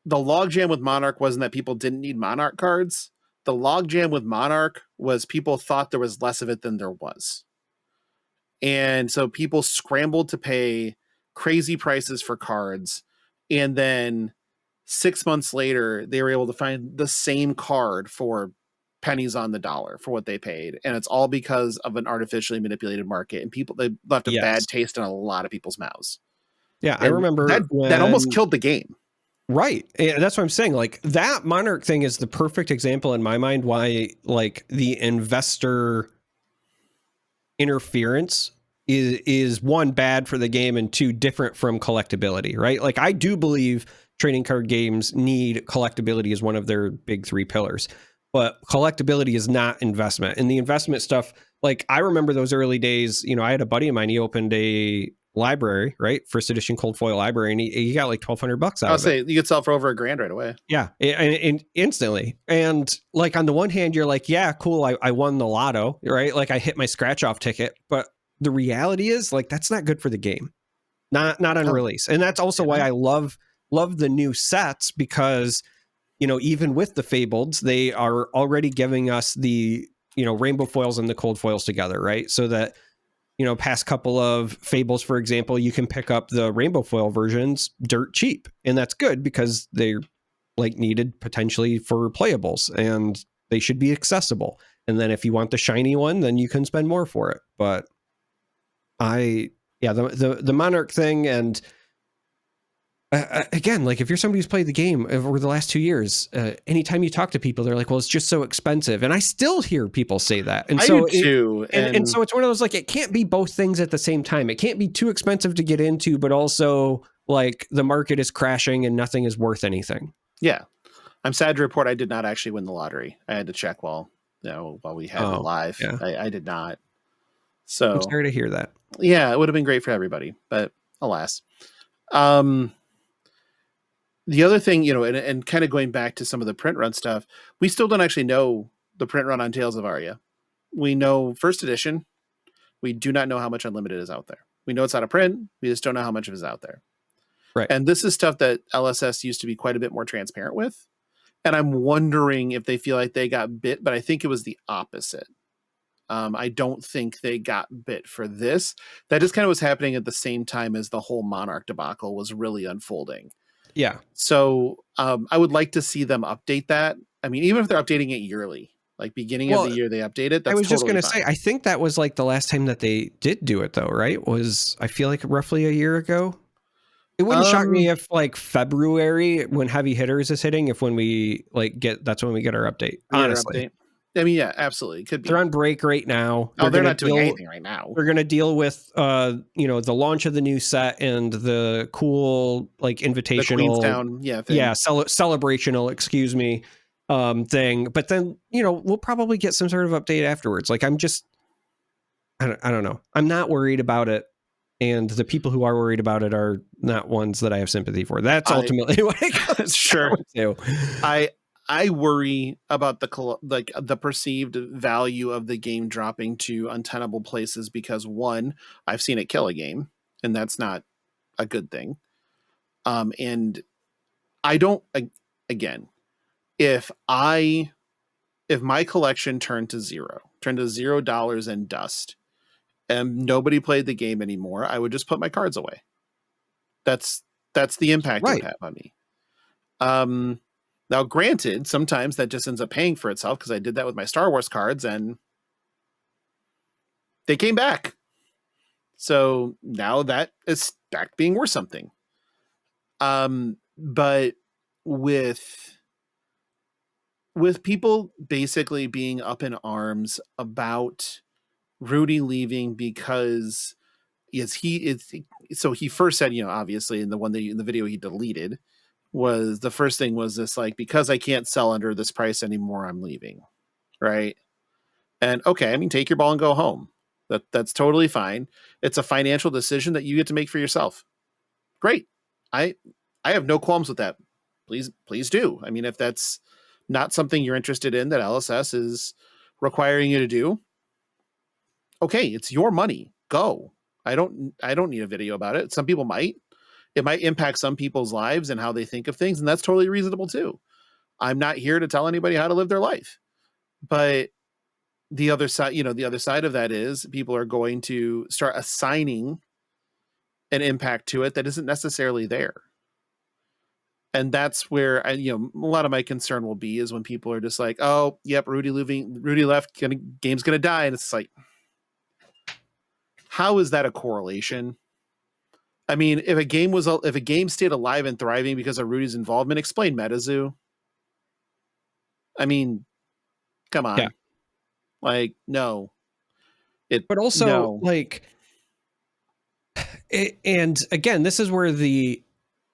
the log jam with Monarch wasn't that people didn't need Monarch cards. The log jam with Monarch was people thought there was less of it than there was. And so people scrambled to pay crazy prices for cards. And then 6 months later, they were able to find the same card for pennies on the dollar for what they paid. And it's all because of an artificially manipulated market. And people, they left a bad taste in a lot of people's mouths. Yeah, and I remember that almost killed the game. Right. And that's what I'm saying. Like, that Monarch thing is the perfect example in my mind why, like, the investor interference is one, bad for the game, and two, different from collectability, right? Like, I do believe trading card games need collectability as one of their big three pillars, but collectability is not investment. And the investment stuff, like, I remember those early days, you know, I had a buddy of mine, he opened a library, right? First edition cold foil library, and he got like $1,200 out of it. I'll say you could sell for over $1,000 right away. Yeah, and instantly. And like, on the one hand, you're like, yeah, cool, I won the lotto, right? Like, I hit my scratch off ticket. But the reality is, like, that's not good for the game. Not on release. And that's also why I love the new sets, because, you know, even with the Fableds, they are already giving us the, you know, rainbow foils and the cold foils together, right? So that, you know, past couple of Fables, for example, you can pick up the rainbow foil versions dirt cheap. And that's good, because they're like needed potentially for playables, and they should be accessible. And then if you want the shiny one, then you can spend more for it. But the Monarch thing, and again, like, if you're somebody who's played the game over the last 2 years, anytime you talk to people, they're like, well, it's just so expensive. And I still hear people say that. And I so do too. And so it's one of those, like, it can't be both things at the same time. It can't be too expensive to get into, but also, like, the market is crashing and nothing is worth anything. Yeah. I'm sad to report I did not actually win the lottery. I had to check while we had it live. Yeah. I did not. So I'm sorry to hear that. Yeah, it would have been great for everybody, but alas. The other thing, you know, and kind of going back to some of the print run stuff, we still don't actually know the print run on Tales of Aria. We know first edition. We do not know how much Unlimited is out there. We know it's out of print. We just don't know how much of it is out there. Right. And this is stuff that LSS used to be quite a bit more transparent with. And I'm wondering if they feel like they got bit, but I think it was the opposite. I don't think they got bit for this. That just kind of was happening at the same time as the whole Monarch debacle was really unfolding. Yeah. So I would like to see them update that. I mean, even if they're updating it yearly, Like beginning of the year, they update it. That's I was just totally going to say, I think that was like the last time that they did do it though, right? Was I feel like roughly a year ago. It wouldn't shock me if like February, when Heavy Hitters is hitting, if when we like that's when we get our update. Honestly. I mean, yeah, absolutely. It could be. They're on break right now. They're not doing anything right now. They're going to deal with, the launch of the new set and the cool, like invitational, thing. Celebrational, excuse me, thing. But then, we'll probably get some sort of update afterwards. Like, I don't know. I'm not worried about it. And the people who are worried about it are not ones that I have sympathy for. That's ultimately what it comes down to. I worry about the perceived value of the game dropping to untenable places because, one, I've seen it kill a game, and that's not a good thing. And I don't, again, if my collection turned to $0 and dust, and nobody played the game anymore, I would just put my cards away. That's the impact it would have on me. Now, granted, sometimes that just ends up paying for itself because I did that with my Star Wars cards and they came back. So now that is back being worth something. But with people basically being up in arms about Rudy leaving because he first said, obviously in the video he deleted, was the first thing was this, like, because I can't sell under this price anymore, I'm leaving. Right. And okay, I mean, take your ball and go home. That's totally fine. It's a financial decision that you get to make for yourself. Great. I have no qualms with that. Please do. I mean, if that's not something you're interested in that LSS is requiring you to do, okay, it's your money. Go. I don't need a video about it. Some people might. It might impact some people's lives and how they think of things, and that's totally reasonable too. I'm not here to tell anybody how to live their life. But the other side of that is people are going to start assigning an impact to it that isn't necessarily there. And that's where a lot of my concern will be is when people are just like, oh, yep, Rudy left, game's going to die. And it's like, how is that a correlation? I mean, if a game stayed alive and thriving because of Rudy's involvement, explain MetaZoo. I mean, come on. Yeah. Like, no. But also, and again, this is where the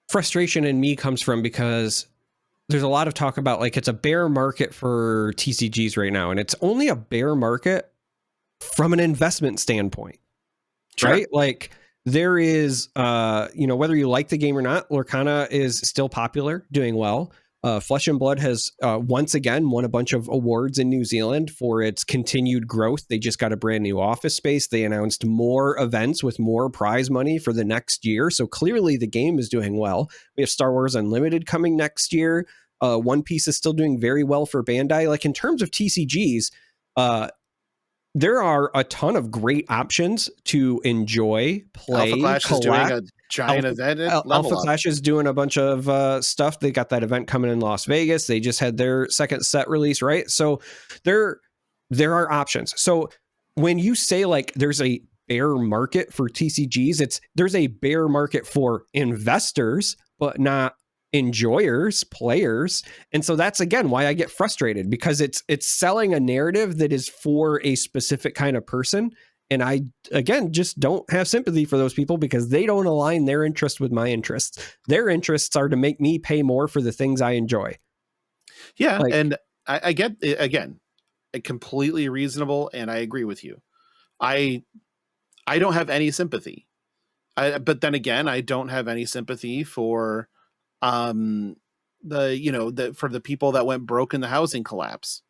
frustration in me comes from, because there's a lot of talk about like it's a bear market for TCGs right now, and it's only a bear market from an investment standpoint. Sure. Right? Like, there is, whether you like the game or not, Lorcana is still popular, doing well. Flesh and Blood has once again won a bunch of awards in New Zealand for its continued growth. They just got a brand new office space. They announced more events with more prize money for the next year. So clearly the game is doing well. We have Star Wars Unlimited coming next year. One Piece is still doing very well for Bandai. Like, in terms of TCGs, there are a ton of great options to enjoy, play, Alpha Clash collect. is doing a giant event. Alpha Clash is doing a bunch of stuff. They got that event coming in Las Vegas. They just had their second set release, right? So there are options. So when you say like there's a bear market for TCGs, there's a bear market for investors, but not enjoyers, players. And so that's again why I get frustrated, because it's selling a narrative that is for a specific kind of person, and I again just don't have sympathy for those people because they don't align their interest with my interests. Their interests are to make me pay more for the things I enjoy. Yeah, and I get it, again, completely reasonable, and I agree with you. I don't have any sympathy. But then again, I don't have any sympathy for for the people that went broke in the housing collapse.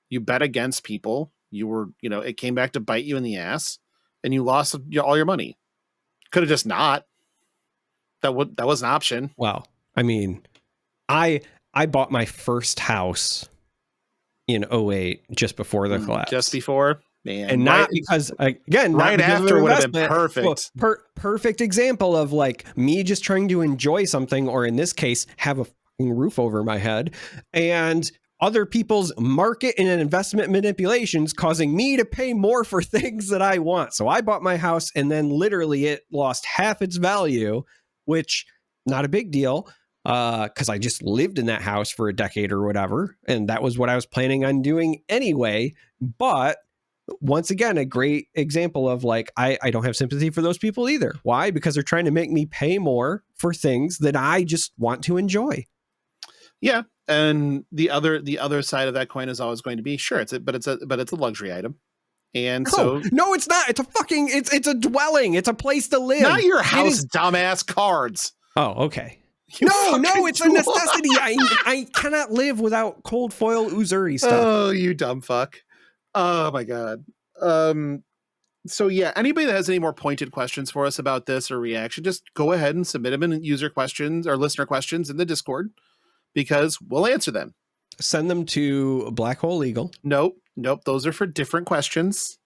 You bet against people. You were, it came back to bite you in the ass, and you lost all your money. Could have just not. That was an option. Well, I mean, I bought my first house in 2008, just before the collapse. Just before? Man, and not because, again, right after would have been perfect. Well, perfect example of like me just trying to enjoy something, or in this case, have a fucking roof over my head. And other people's market and investment manipulations causing me to pay more for things that I want. So I bought my house and then literally it lost half its value, which not a big deal because I just lived in that house for a decade or whatever. And that was what I was planning on doing anyway. But once again, a great example of like, I don't have sympathy for those people either. Why? Because they're trying to make me pay more for things that I just want to enjoy. Yeah. And the other side of that coin is always going to be, sure, it's a luxury item. And no, it's not. It's a fucking, it's a dwelling. It's a place to live. Not your house, dumbass cards. Oh, okay. No, it's a necessity. I cannot live without cold foil Uzuri stuff. Oh, you dumb fuck. Oh my God. So yeah, anybody that has any more pointed questions for us about this or reaction, just go ahead and submit them in user questions or listener questions in the Discord, because we'll answer them. Send them to Black Hole Legal. Nope. Those are for different questions.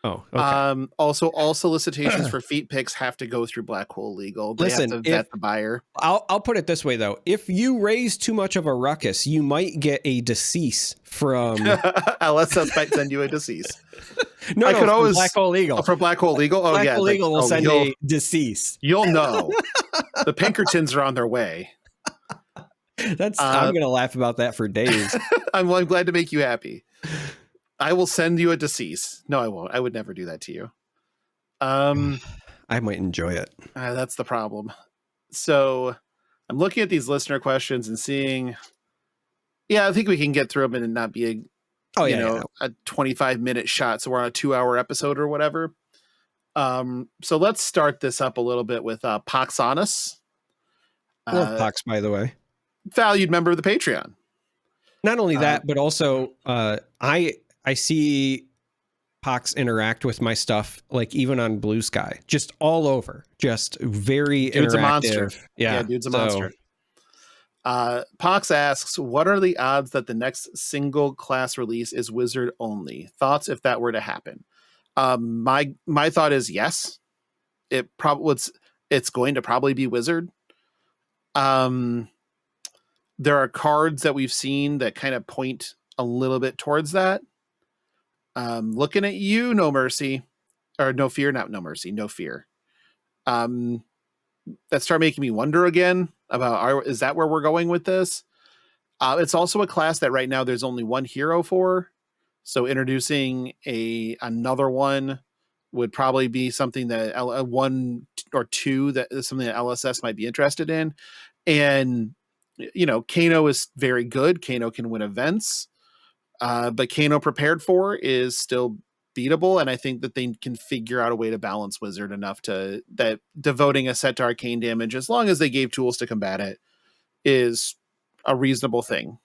Oh, okay. Also, all solicitations for feet pics have to go through Black Hole Legal. They have to vet the buyer. I'll put it this way, though. If you raise too much of a ruckus, you might get a decease from... LSS might send you a decease. I could always... Black Hole Legal. For Black Hole Legal? Oh, Black yeah. Hole Legal will send a decease. You'll know. The Pinkertons are on their way. I'm going to laugh about that for days. I'm glad to make you happy. I will send you a decease. No, I won't. I would never do that to you. I might enjoy it. That's the problem. So I'm looking at these listener questions and seeing, I think we can get through them and not be a 25-minute shot. So we're on a 2-hour episode or whatever. So let's start this up a little bit with Poxanus. Love Pox, by the way. Valued member of the Patreon. Not only that, but also I see Pox interact with my stuff, like even on Blue Sky, just all over, just very dude's interactive. A monster. Yeah, dude's a monster. Pox asks, what are the odds that the next single class release is Wizard only? Thoughts if that were to happen? My thought is yes. It's going to probably be Wizard. There are cards that we've seen that kind of point a little bit towards that. Looking at you, No Mercy, or No Fear, not No Mercy, No Fear. That started making me wonder again about, is that where we're going with this? It's also a class that right now there's only one hero for. So introducing another one would probably be something that one or two that is something that LSS might be interested in. And, Kano is very good. Kano can win events. But Kano Prepared For is still beatable, and I think that they can figure out a way to balance Wizard enough that devoting a set to arcane damage, as long as they gave tools to combat it, is a reasonable thing.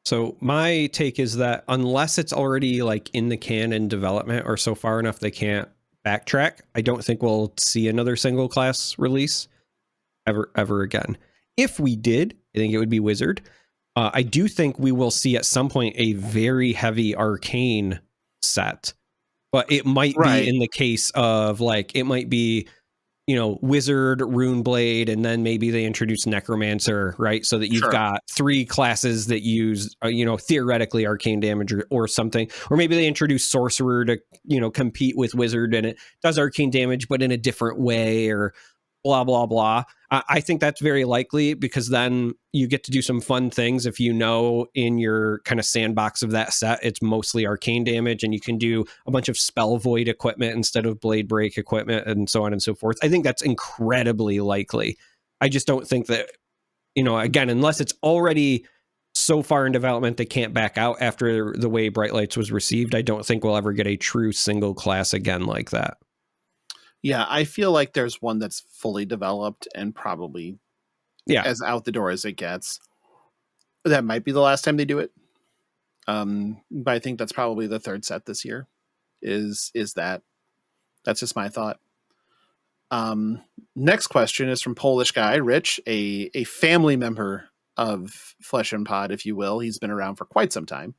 So my take is that unless it's already like in the canon development or so far enough they can't backtrack, I don't think we'll see another single class release ever again. If we did, I think it would be Wizard. I do think we will see at some point a very heavy arcane set, but it might be in the case of like, it might be, Wizard, Runeblade, and then maybe they introduce Necromancer, right? So that you've got 3 classes that use, theoretically arcane damage or something. Or maybe they introduce Sorcerer to, compete with Wizard and it does arcane damage, but in a different way, or blah, blah, blah. I think that's very likely, because then you get to do some fun things. If in your kind of sandbox of that set, it's mostly arcane damage, and you can do a bunch of spell void equipment instead of blade break equipment, and so on and so forth. I think that's incredibly likely. I just don't think that, again, unless it's already so far in development they can't back out after the way Bright Lights was received, I don't think we'll ever get a true single class again like that. Yeah, I feel like there's one that's fully developed and probably as out the door as it gets. That might be the last time they do it. But I think that's probably the 3rd set this year. Is that? That's just my thought. Next question is from Polish guy, Rich, a family member of Flesh and Pod, if you will. He's been around for quite some time.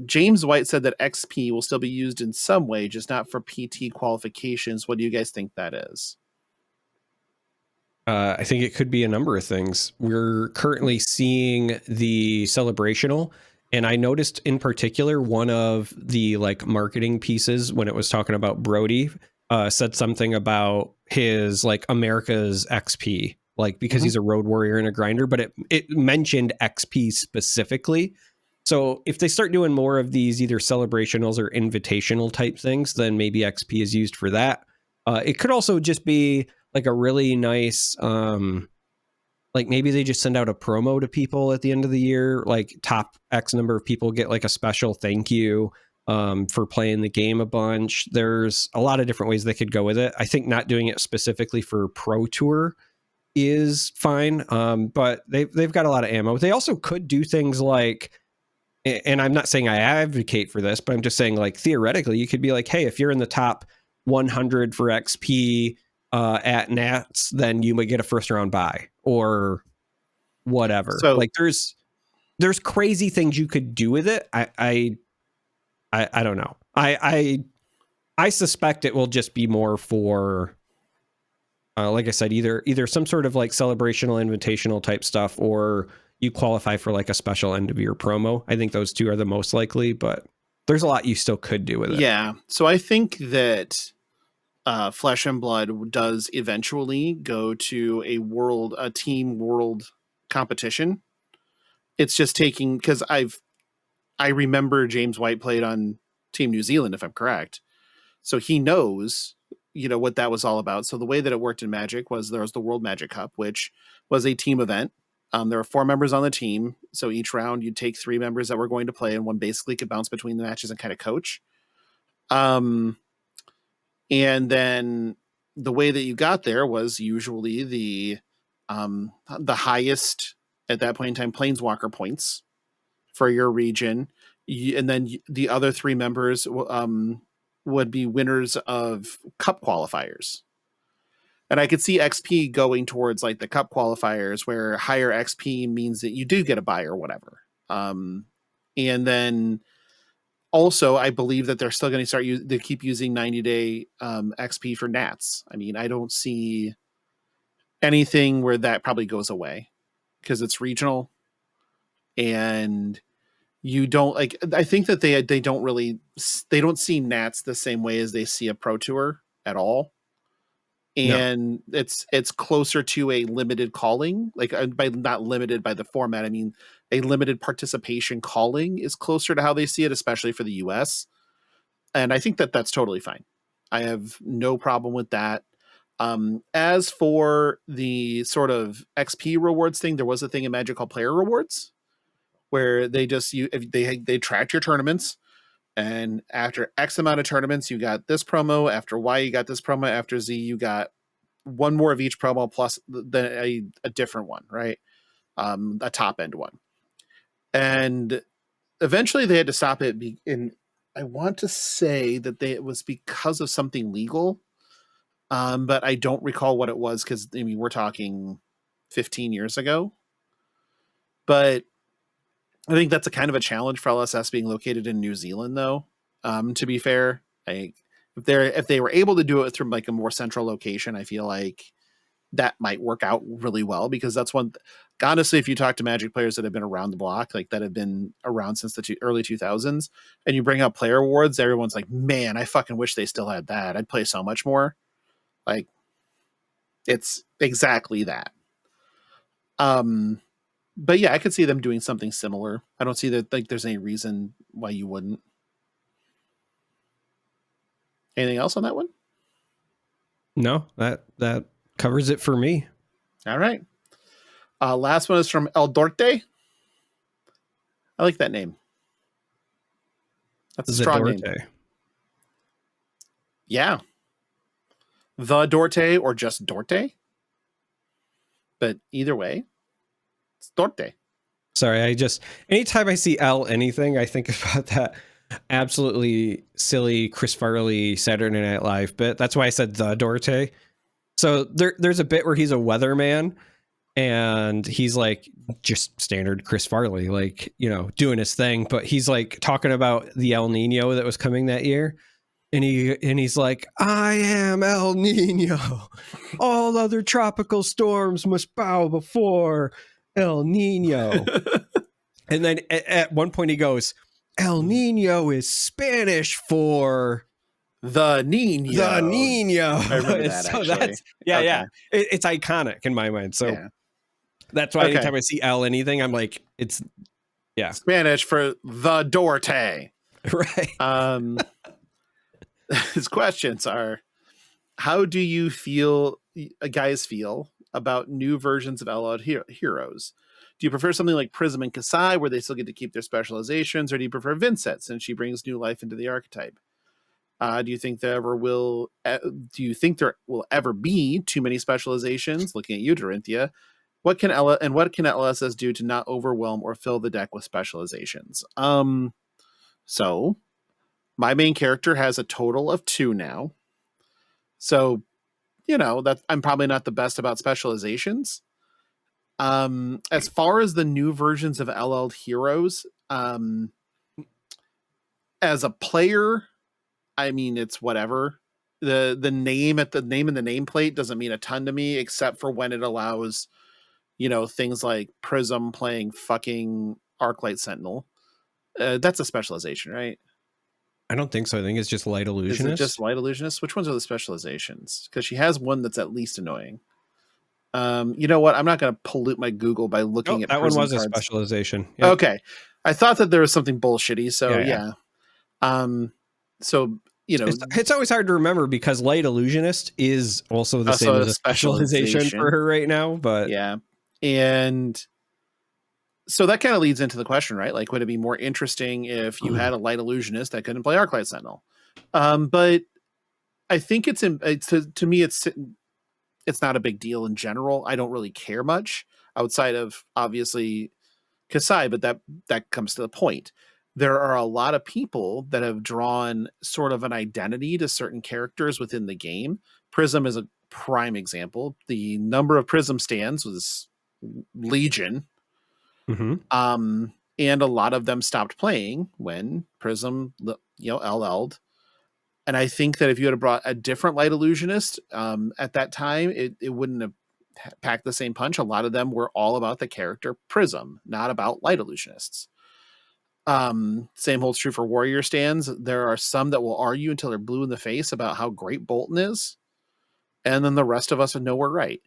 James White said that XP will still be used in some way, just not for PT qualifications. What do you guys think that is? I think it could be a number of things. We're currently seeing the celebrational, and I noticed in particular one of the like marketing pieces when it was talking about Brody said something about his like America's XP, like because he's a road warrior and a grinder, but it mentioned XP specifically. So if they start doing more of these either celebrationals or invitational type things, then maybe XP is used for that. It could also just be like a really nice like maybe they just send out a promo to people at the end of the year, like top X number of people get like a special thank you for playing the game a bunch. There's a lot of different ways they could go with it. I think not doing it specifically for Pro Tour is fine, but they've got a lot of ammo. They also could do things like, and I'm not saying I advocate for this, but I'm just saying like theoretically you could be like, hey, if you're in the top 100 for XP at Nats, then you might get a first round buy or whatever. So like there's crazy things you could do with it. I don't know. I suspect it will just be more for like I said, either some sort of like celebrational invitational type stuff, or you qualify for like a special end of year promo. I think those two are the most likely, but there's a lot you still could do with it. Yeah. So I think that Flesh and Blood does eventually go to a team world competition. It's just taking, because I remember James White played on Team New Zealand, if I'm correct. So he knows, what that was all about. So the way that it worked in Magic was there was the World Magic Cup, which was a team event. There were 4 members on the team. So each round you'd take 3 members that were going to play, and one basically could bounce between the matches and kind of coach. And then the way that you got there was usually the highest at that point in time planeswalker points for your region, and then the other 3 members would be winners of cup qualifiers. And I could see XP going towards like the cup qualifiers, where higher XP means that you do get a buy or whatever. And then also, I believe that they're still going to they keep using 90-day XP for Nats. I mean, I don't see anything where that probably goes away, because it's regional, and you don't like. I think that they don't see Nats the same way as they see a Pro Tour at all, and no. It's closer to a limited calling, like by not limited by the format, I mean a limited participation calling is closer to how they see it, especially for the US. And I think that that's totally fine. I have no problem with that. As for the sort of XP rewards thing, there was a thing in Magic called player rewards, where they tracked your tournaments, and after X amount of tournaments, you got this promo. After Y, you got this promo. After Z, you got one more of each promo plus a different one, right? A top end one. And eventually they had to stop it. And I want to say that it was because of something legal, but I don't recall what it was, because I mean we're talking 15 years ago. But I think that's a kind of a challenge for LSS being located in New Zealand, though. To be fair, if they were able to do it from like a more central location, I feel like that might work out really well, because that's one. Honestly, if you talk to Magic players that have been around the block, like that have been around since the early 2000s, and you bring up player awards, everyone's like, "Man, I fucking wish they still had that. I'd play so much more." Like, it's exactly that. But yeah, I could see them doing something similar. I don't see that like there's any reason why you wouldn't. Anything else on that one? No, that covers it for me. All right. Last one is from El Dorte. I like that name. That's a strong name. Yeah. The Dorte or just Dorte. But either way, it's Dorte. Sorry, anytime I see L anything, I think about that absolutely silly Chris Farley Saturday Night Live bit. That's why I said the Dorte. So there's a bit where he's a weatherman, and he's like just standard Chris Farley, like, doing his thing. But he's like talking about the El Nino that was coming that year. And he's like, I am El Nino. All other tropical storms must bow before El Nino. And then at one point he goes, El Nino is Spanish for the Nino. The Nino. I remember that, so actually. Yeah. It's iconic in my mind. So that's why anytime I see El anything, I'm like, it's Spanish for the Dorte. Right. His questions are, how do you guys feel about new versions of LOD heroes? Do you prefer something like Prism and Kasai, where they still get to keep their specializations, or do you prefer Vincent, since she brings new life into the archetype? Do you think there will ever be too many specializations? Looking at you, Dorinthia, what can LSS do to not overwhelm or fill the deck with specializations? So my main character has a total of 2 now. So, that I'm probably not the best about specializations. As far as the new versions of LL heroes, as a player, I mean, it's whatever. The name in the nameplate doesn't mean a ton to me, except for when it allows, things like Prism playing fucking Arclight Sentinel. That's a specialization, right? I don't think so. I think it's just Light Illusionist. Is it just Light Illusionist? Which ones are the specializations? Because she has one that's at least annoying. You know what? I'm not going to pollute my Google by looking at that Prism one was cards. A specialization. Yep. Okay. I thought that there was something bullshitty. So yeah. So, it's always hard to remember because Light Illusionist is also the same as a specialization for her right now. But yeah. And so that kind of leads into the question, right? Like, would it be more interesting if you had a Light Illusionist that couldn't play Arclight Sentinel? But I think to me, it's not a big deal in general. I don't really care much outside of obviously Kasai, but that comes to the point. There are a lot of people that have drawn sort of an identity to certain characters within the game. Prism is a prime example. The number of Prism stands was legion. Mm-hmm. And a lot of them stopped playing when Prism, LL'd. And I think that if you had brought a different Light Illusionist at that time, it wouldn't have packed the same punch. A lot of them were all about the character Prism, not about Light Illusionists. Same holds true for Warrior stands. There are some that will argue until they're blue in the face about how great Bolton is, and then the rest of us know we're right.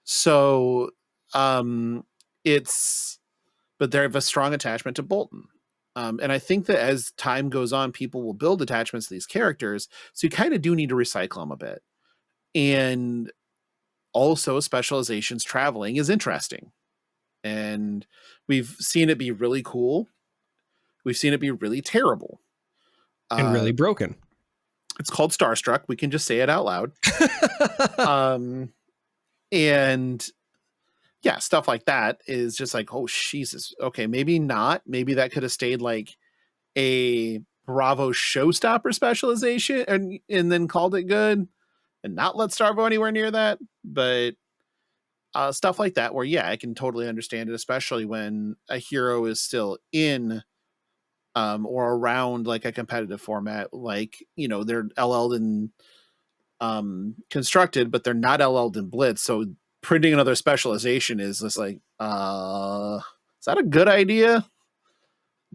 So but they have a strong attachment to Bolton. And I think that as time goes on, people will build attachments to these characters. So you kind of do need to recycle them a bit. And also specializations traveling is interesting. And we've seen it be really cool. We've seen it be really terrible. And really broken. It's called Starstruck. We can just say it out loud. And yeah, stuff like that is just like, oh, Jesus. Okay, maybe not. Maybe that could have stayed like a Bravo showstopper specialization and then called it good and not let Starvo anywhere near that. But stuff like that where, yeah, I can totally understand it, especially when a hero is still in or around like a competitive format. Like, they're LL'd and constructed, but they're not LL'd in Blitz. So printing another specialization is just like, is that a good idea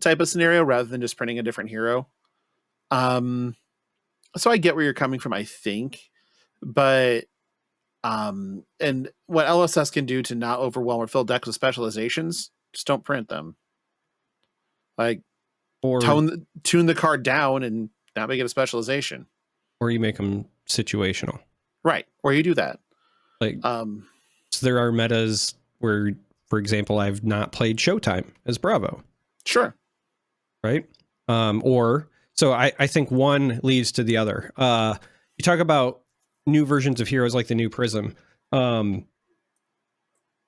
type of scenario rather than just printing a different hero? So I get where you're coming from, I think, but and what LSS can do to not overwhelm or fill decks with specializations, just don't print them. Like, or tune the card down and not make it a specialization, or you make them situational, right? Or you do that. Like, so there are metas where, for example, I've not played Showtime as Bravo. Sure. Right. Or so I think one leads to the other. You talk about new versions of heroes like the new Prism.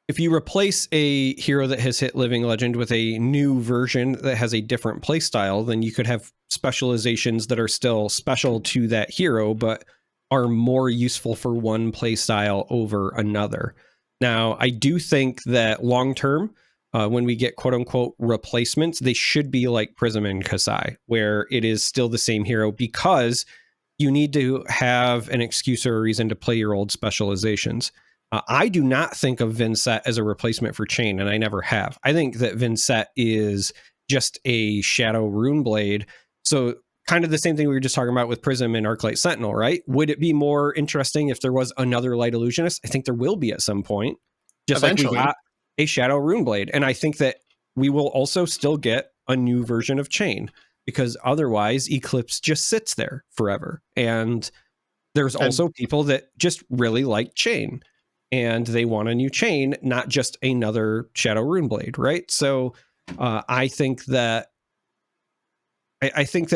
If you replace a hero that has hit Living Legend with a new version that has a different play style, then you could have specializations that are still special to that hero, but are more useful for one play style over another. Now, I do think that long term, when we get quote unquote replacements, they should be like Prism and Kasai, where it is still the same hero, because you need to have an excuse or a reason to play your old specializations. I do not think of Vincent as a replacement for Chain, and I never have. I think that Vincent is just a Shadow Runeblade. So kind of the same thing we were just talking about with Prism and Arclight Sentinel, right? Would it be more interesting if there was another Light Illusionist? I think there will be at some point, just Eventually. like we got a Shadow Runeblade. And I think that we will also still get a new version of Chain, because otherwise Eclipse just sits there forever. And there's also people that just really like Chain, and they want a new Chain, not just another Shadow Runeblade, right? So I think that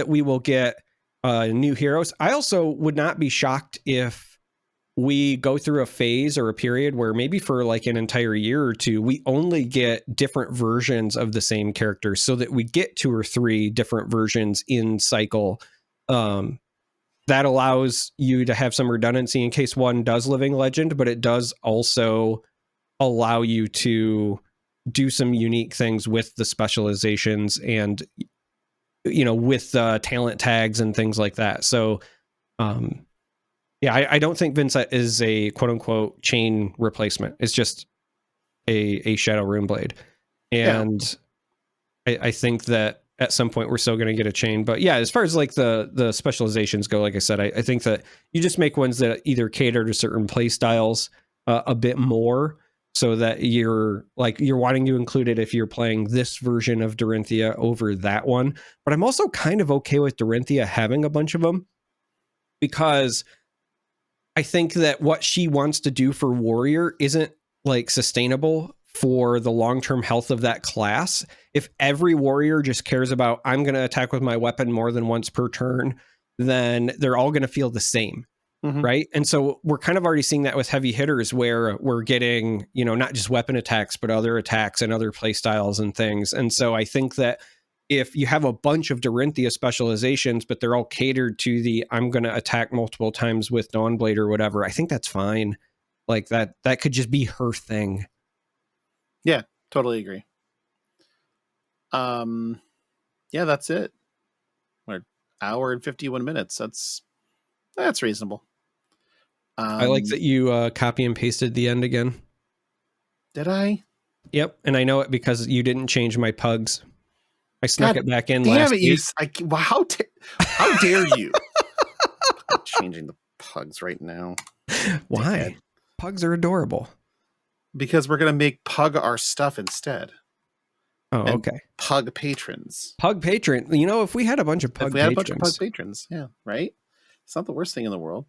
we will get new heroes. I also would not be shocked if we go through a phase or a period where maybe for like an entire year or two, we only get different versions of the same characters, so that we get 2 or 3 different versions in cycle. That allows you to have some redundancy in case one does Living Legend, but it does also allow you to do some unique things with the specializations and, with talent tags and things like that. So, I don't think Vincent is a quote unquote Chain replacement. It's just a Shadow Runeblade. And I think that at some point we're still going to get a Chain. But yeah, as far as like the specializations go, like I said, I think that you just make ones that either cater to certain play styles a bit more, so that you're wanting to include it if you're playing this version of Dorinthia over that one. But I'm also kind of okay with Dorinthia having a bunch of them, because I think that what she wants to do for Warrior isn't like sustainable for the long-term health of that class. If every warrior just cares about, I'm going to attack with my weapon more than once per turn, then they're all going to feel the same. Right. And so we're kind of already seeing that with heavy hitters, where we're getting, not just weapon attacks, but other attacks and other play styles and things. And so I think that if you have a bunch of Dorinthia specializations, but they're all catered to the, I'm going to attack multiple times with Dawnblade or whatever, I think that's fine. Like that could just be her thing. Yeah, totally agree. Yeah, that's it. We're an hour and 51 minutes. That's reasonable. I like that you copy and pasted the end again. Did I? Yep, and I know it because you didn't change my pugs. I snuck it back in damn last it, week. How dare you? I'm changing the pugs right now. Why? Dad. Pugs are adorable. Because we're going to make pug our stuff instead. Oh, okay. Pug patrons. Pug patron. If we had a bunch of pug patrons. Yeah, right? It's not the worst thing in the world.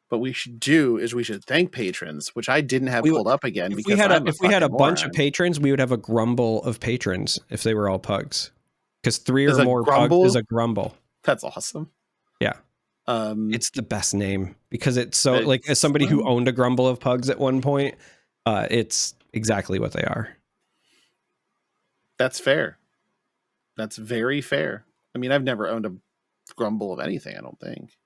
What we should do is we should thank patrons, which I didn't have pulled up again. If we had a bunch of patrons, we would have a grumble of patrons if they were all pugs. Because 3 or more pugs is a grumble. That's awesome. Yeah. It's the best name because it's so as somebody who owned a grumble of pugs at one point, it's exactly what they are. That's fair. That's very fair. I mean, I've never owned a grumble of anything, I don't think.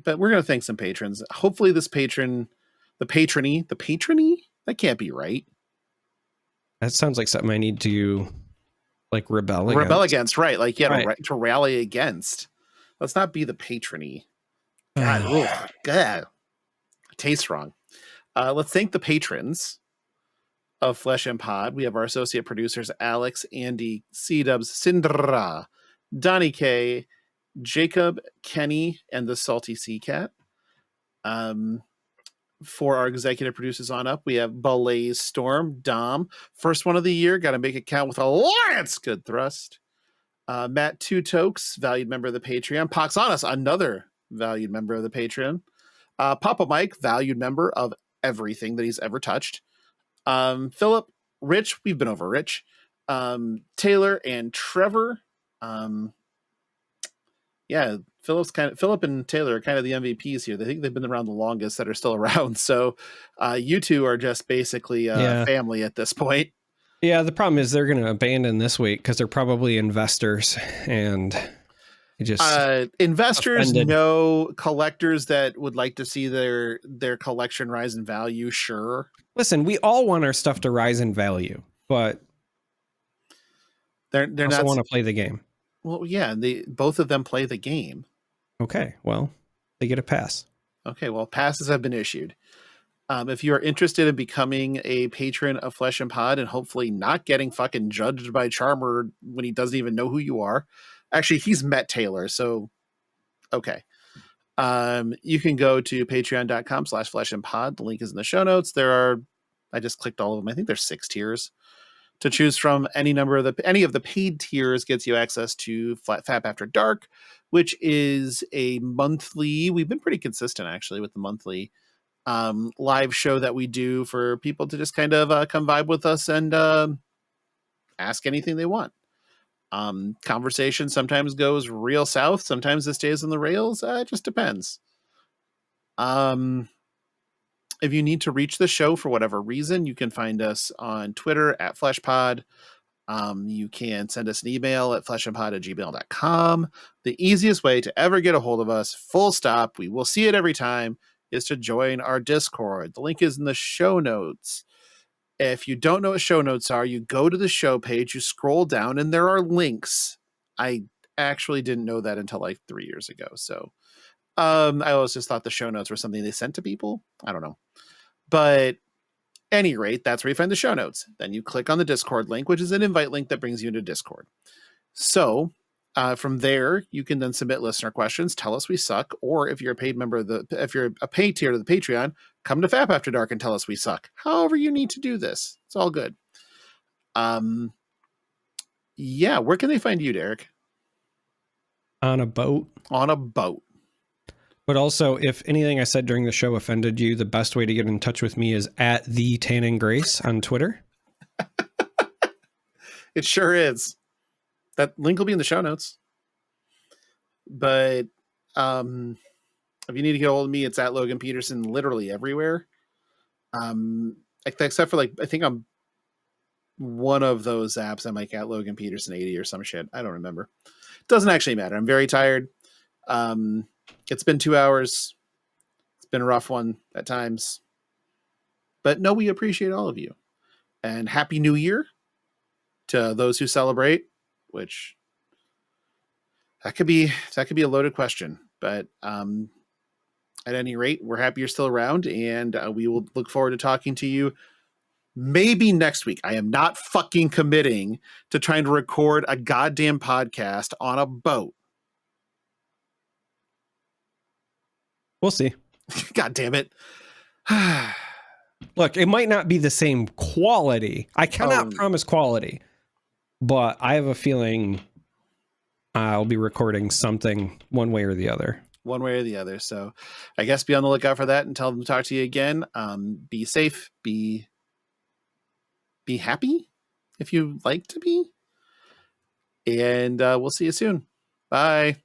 But we're going to thank some patrons. Hopefully this patron, the patrony, that can't be right. That sounds like something I need to rebel against. Right. Like, yeah, to rally against. Let's not be the patrony. God, God. Tastes wrong. Let's thank the patrons of Flesh and Pod. We have our associate producers, Alex, Andy, C-Dubs, Sindra, Donnie K, Jacob, Kenny, and the Salty Sea Cat. For our executive producers on up, we have Blaze Storm, Dom, first one of the year, got to make it count with Alliance, good thrust. Matt Two Tokes, valued member of the Patreon. Pox on us, another valued member of the Patreon. Papa Mike, valued member of everything that he's ever touched. Philip, Rich, we've been over Rich. Taylor and Trevor. Yeah, Philip and Taylor are kind of the MVPs here. They think they've been around the longest that are still around. So you two are just basically family at this point. Yeah, the problem is they're going to abandon this week because they're probably investors and just investors offended. know collectors that would like to see their collection rise in value. Sure. Listen, we all want our stuff to rise in value, but they're not want to play the game. Well, yeah, both of them play the game. Okay, well, they get a pass. Okay, well, passes have been issued. If you are interested in becoming a patron of Flesh and Pod and hopefully not getting fucking judged by Charmer when he doesn't even know who you are, actually, he's met Taylor, so okay. You can go to patreon.com/flesh and pod. The link is in the show notes. I just clicked all of them. I think there's 6 tiers to choose from. Any of the paid tiers gets you access to Fap After Dark, which is a monthly. We've been pretty consistent actually with the monthly live show that we do for people to just kind of come vibe with us and ask anything they want. Conversation sometimes goes real south, sometimes it stays on the rails. It just depends. If you need to reach the show for whatever reason, you can find us on Twitter at FleshPod. You can send us an email at fleshandpod@gmail.com. The easiest way to ever get a hold of us, full stop, we will see it every time, is to join our Discord. The link is in the show notes. If you don't know what show notes are, you go to the show page, you scroll down, and there are links. I actually didn't know that until like 3 years ago. So I always just thought the show notes were something they sent to people. I don't know. But any rate, that's where you find the show notes. Then you click on the Discord link, which is an invite link that brings you into Discord. So from there, you can then submit listener questions, tell us we suck, or if you're a paid member if you're a paid tier to the Patreon, come to Fap After Dark and tell us we suck. However you need to do this, it's all good. Yeah, where can they find you, Derek? On a boat. On a boat. But also, if anything I said during the show offended you, the best way to get in touch with me is at the Tan and Grace on Twitter. It sure is. That link will be in the show notes. But if you need to get a hold of me, it's at Logan Peterson literally everywhere. Except for like, I think I'm one of those apps. I'm like at Logan Peterson 80 or some shit. I don't remember. Doesn't actually matter. I'm very tired. It's been 2 hours. It's been a rough one at times. But no, we appreciate all of you. And Happy New Year to those who celebrate, which that could be a loaded question. But at any rate, we're happy you're still around, and we will look forward to talking to you maybe next week. I am not fucking committing to trying to record a goddamn podcast on a boat. We'll see. God damn it. Look, it might not be the same quality. I cannot promise quality, but I have a feeling I'll be recording something one way or the other. One way or the other. So I guess be on the lookout for that and tell them to talk to you again. Be safe. Be happy if you like to be. And we'll see you soon. Bye.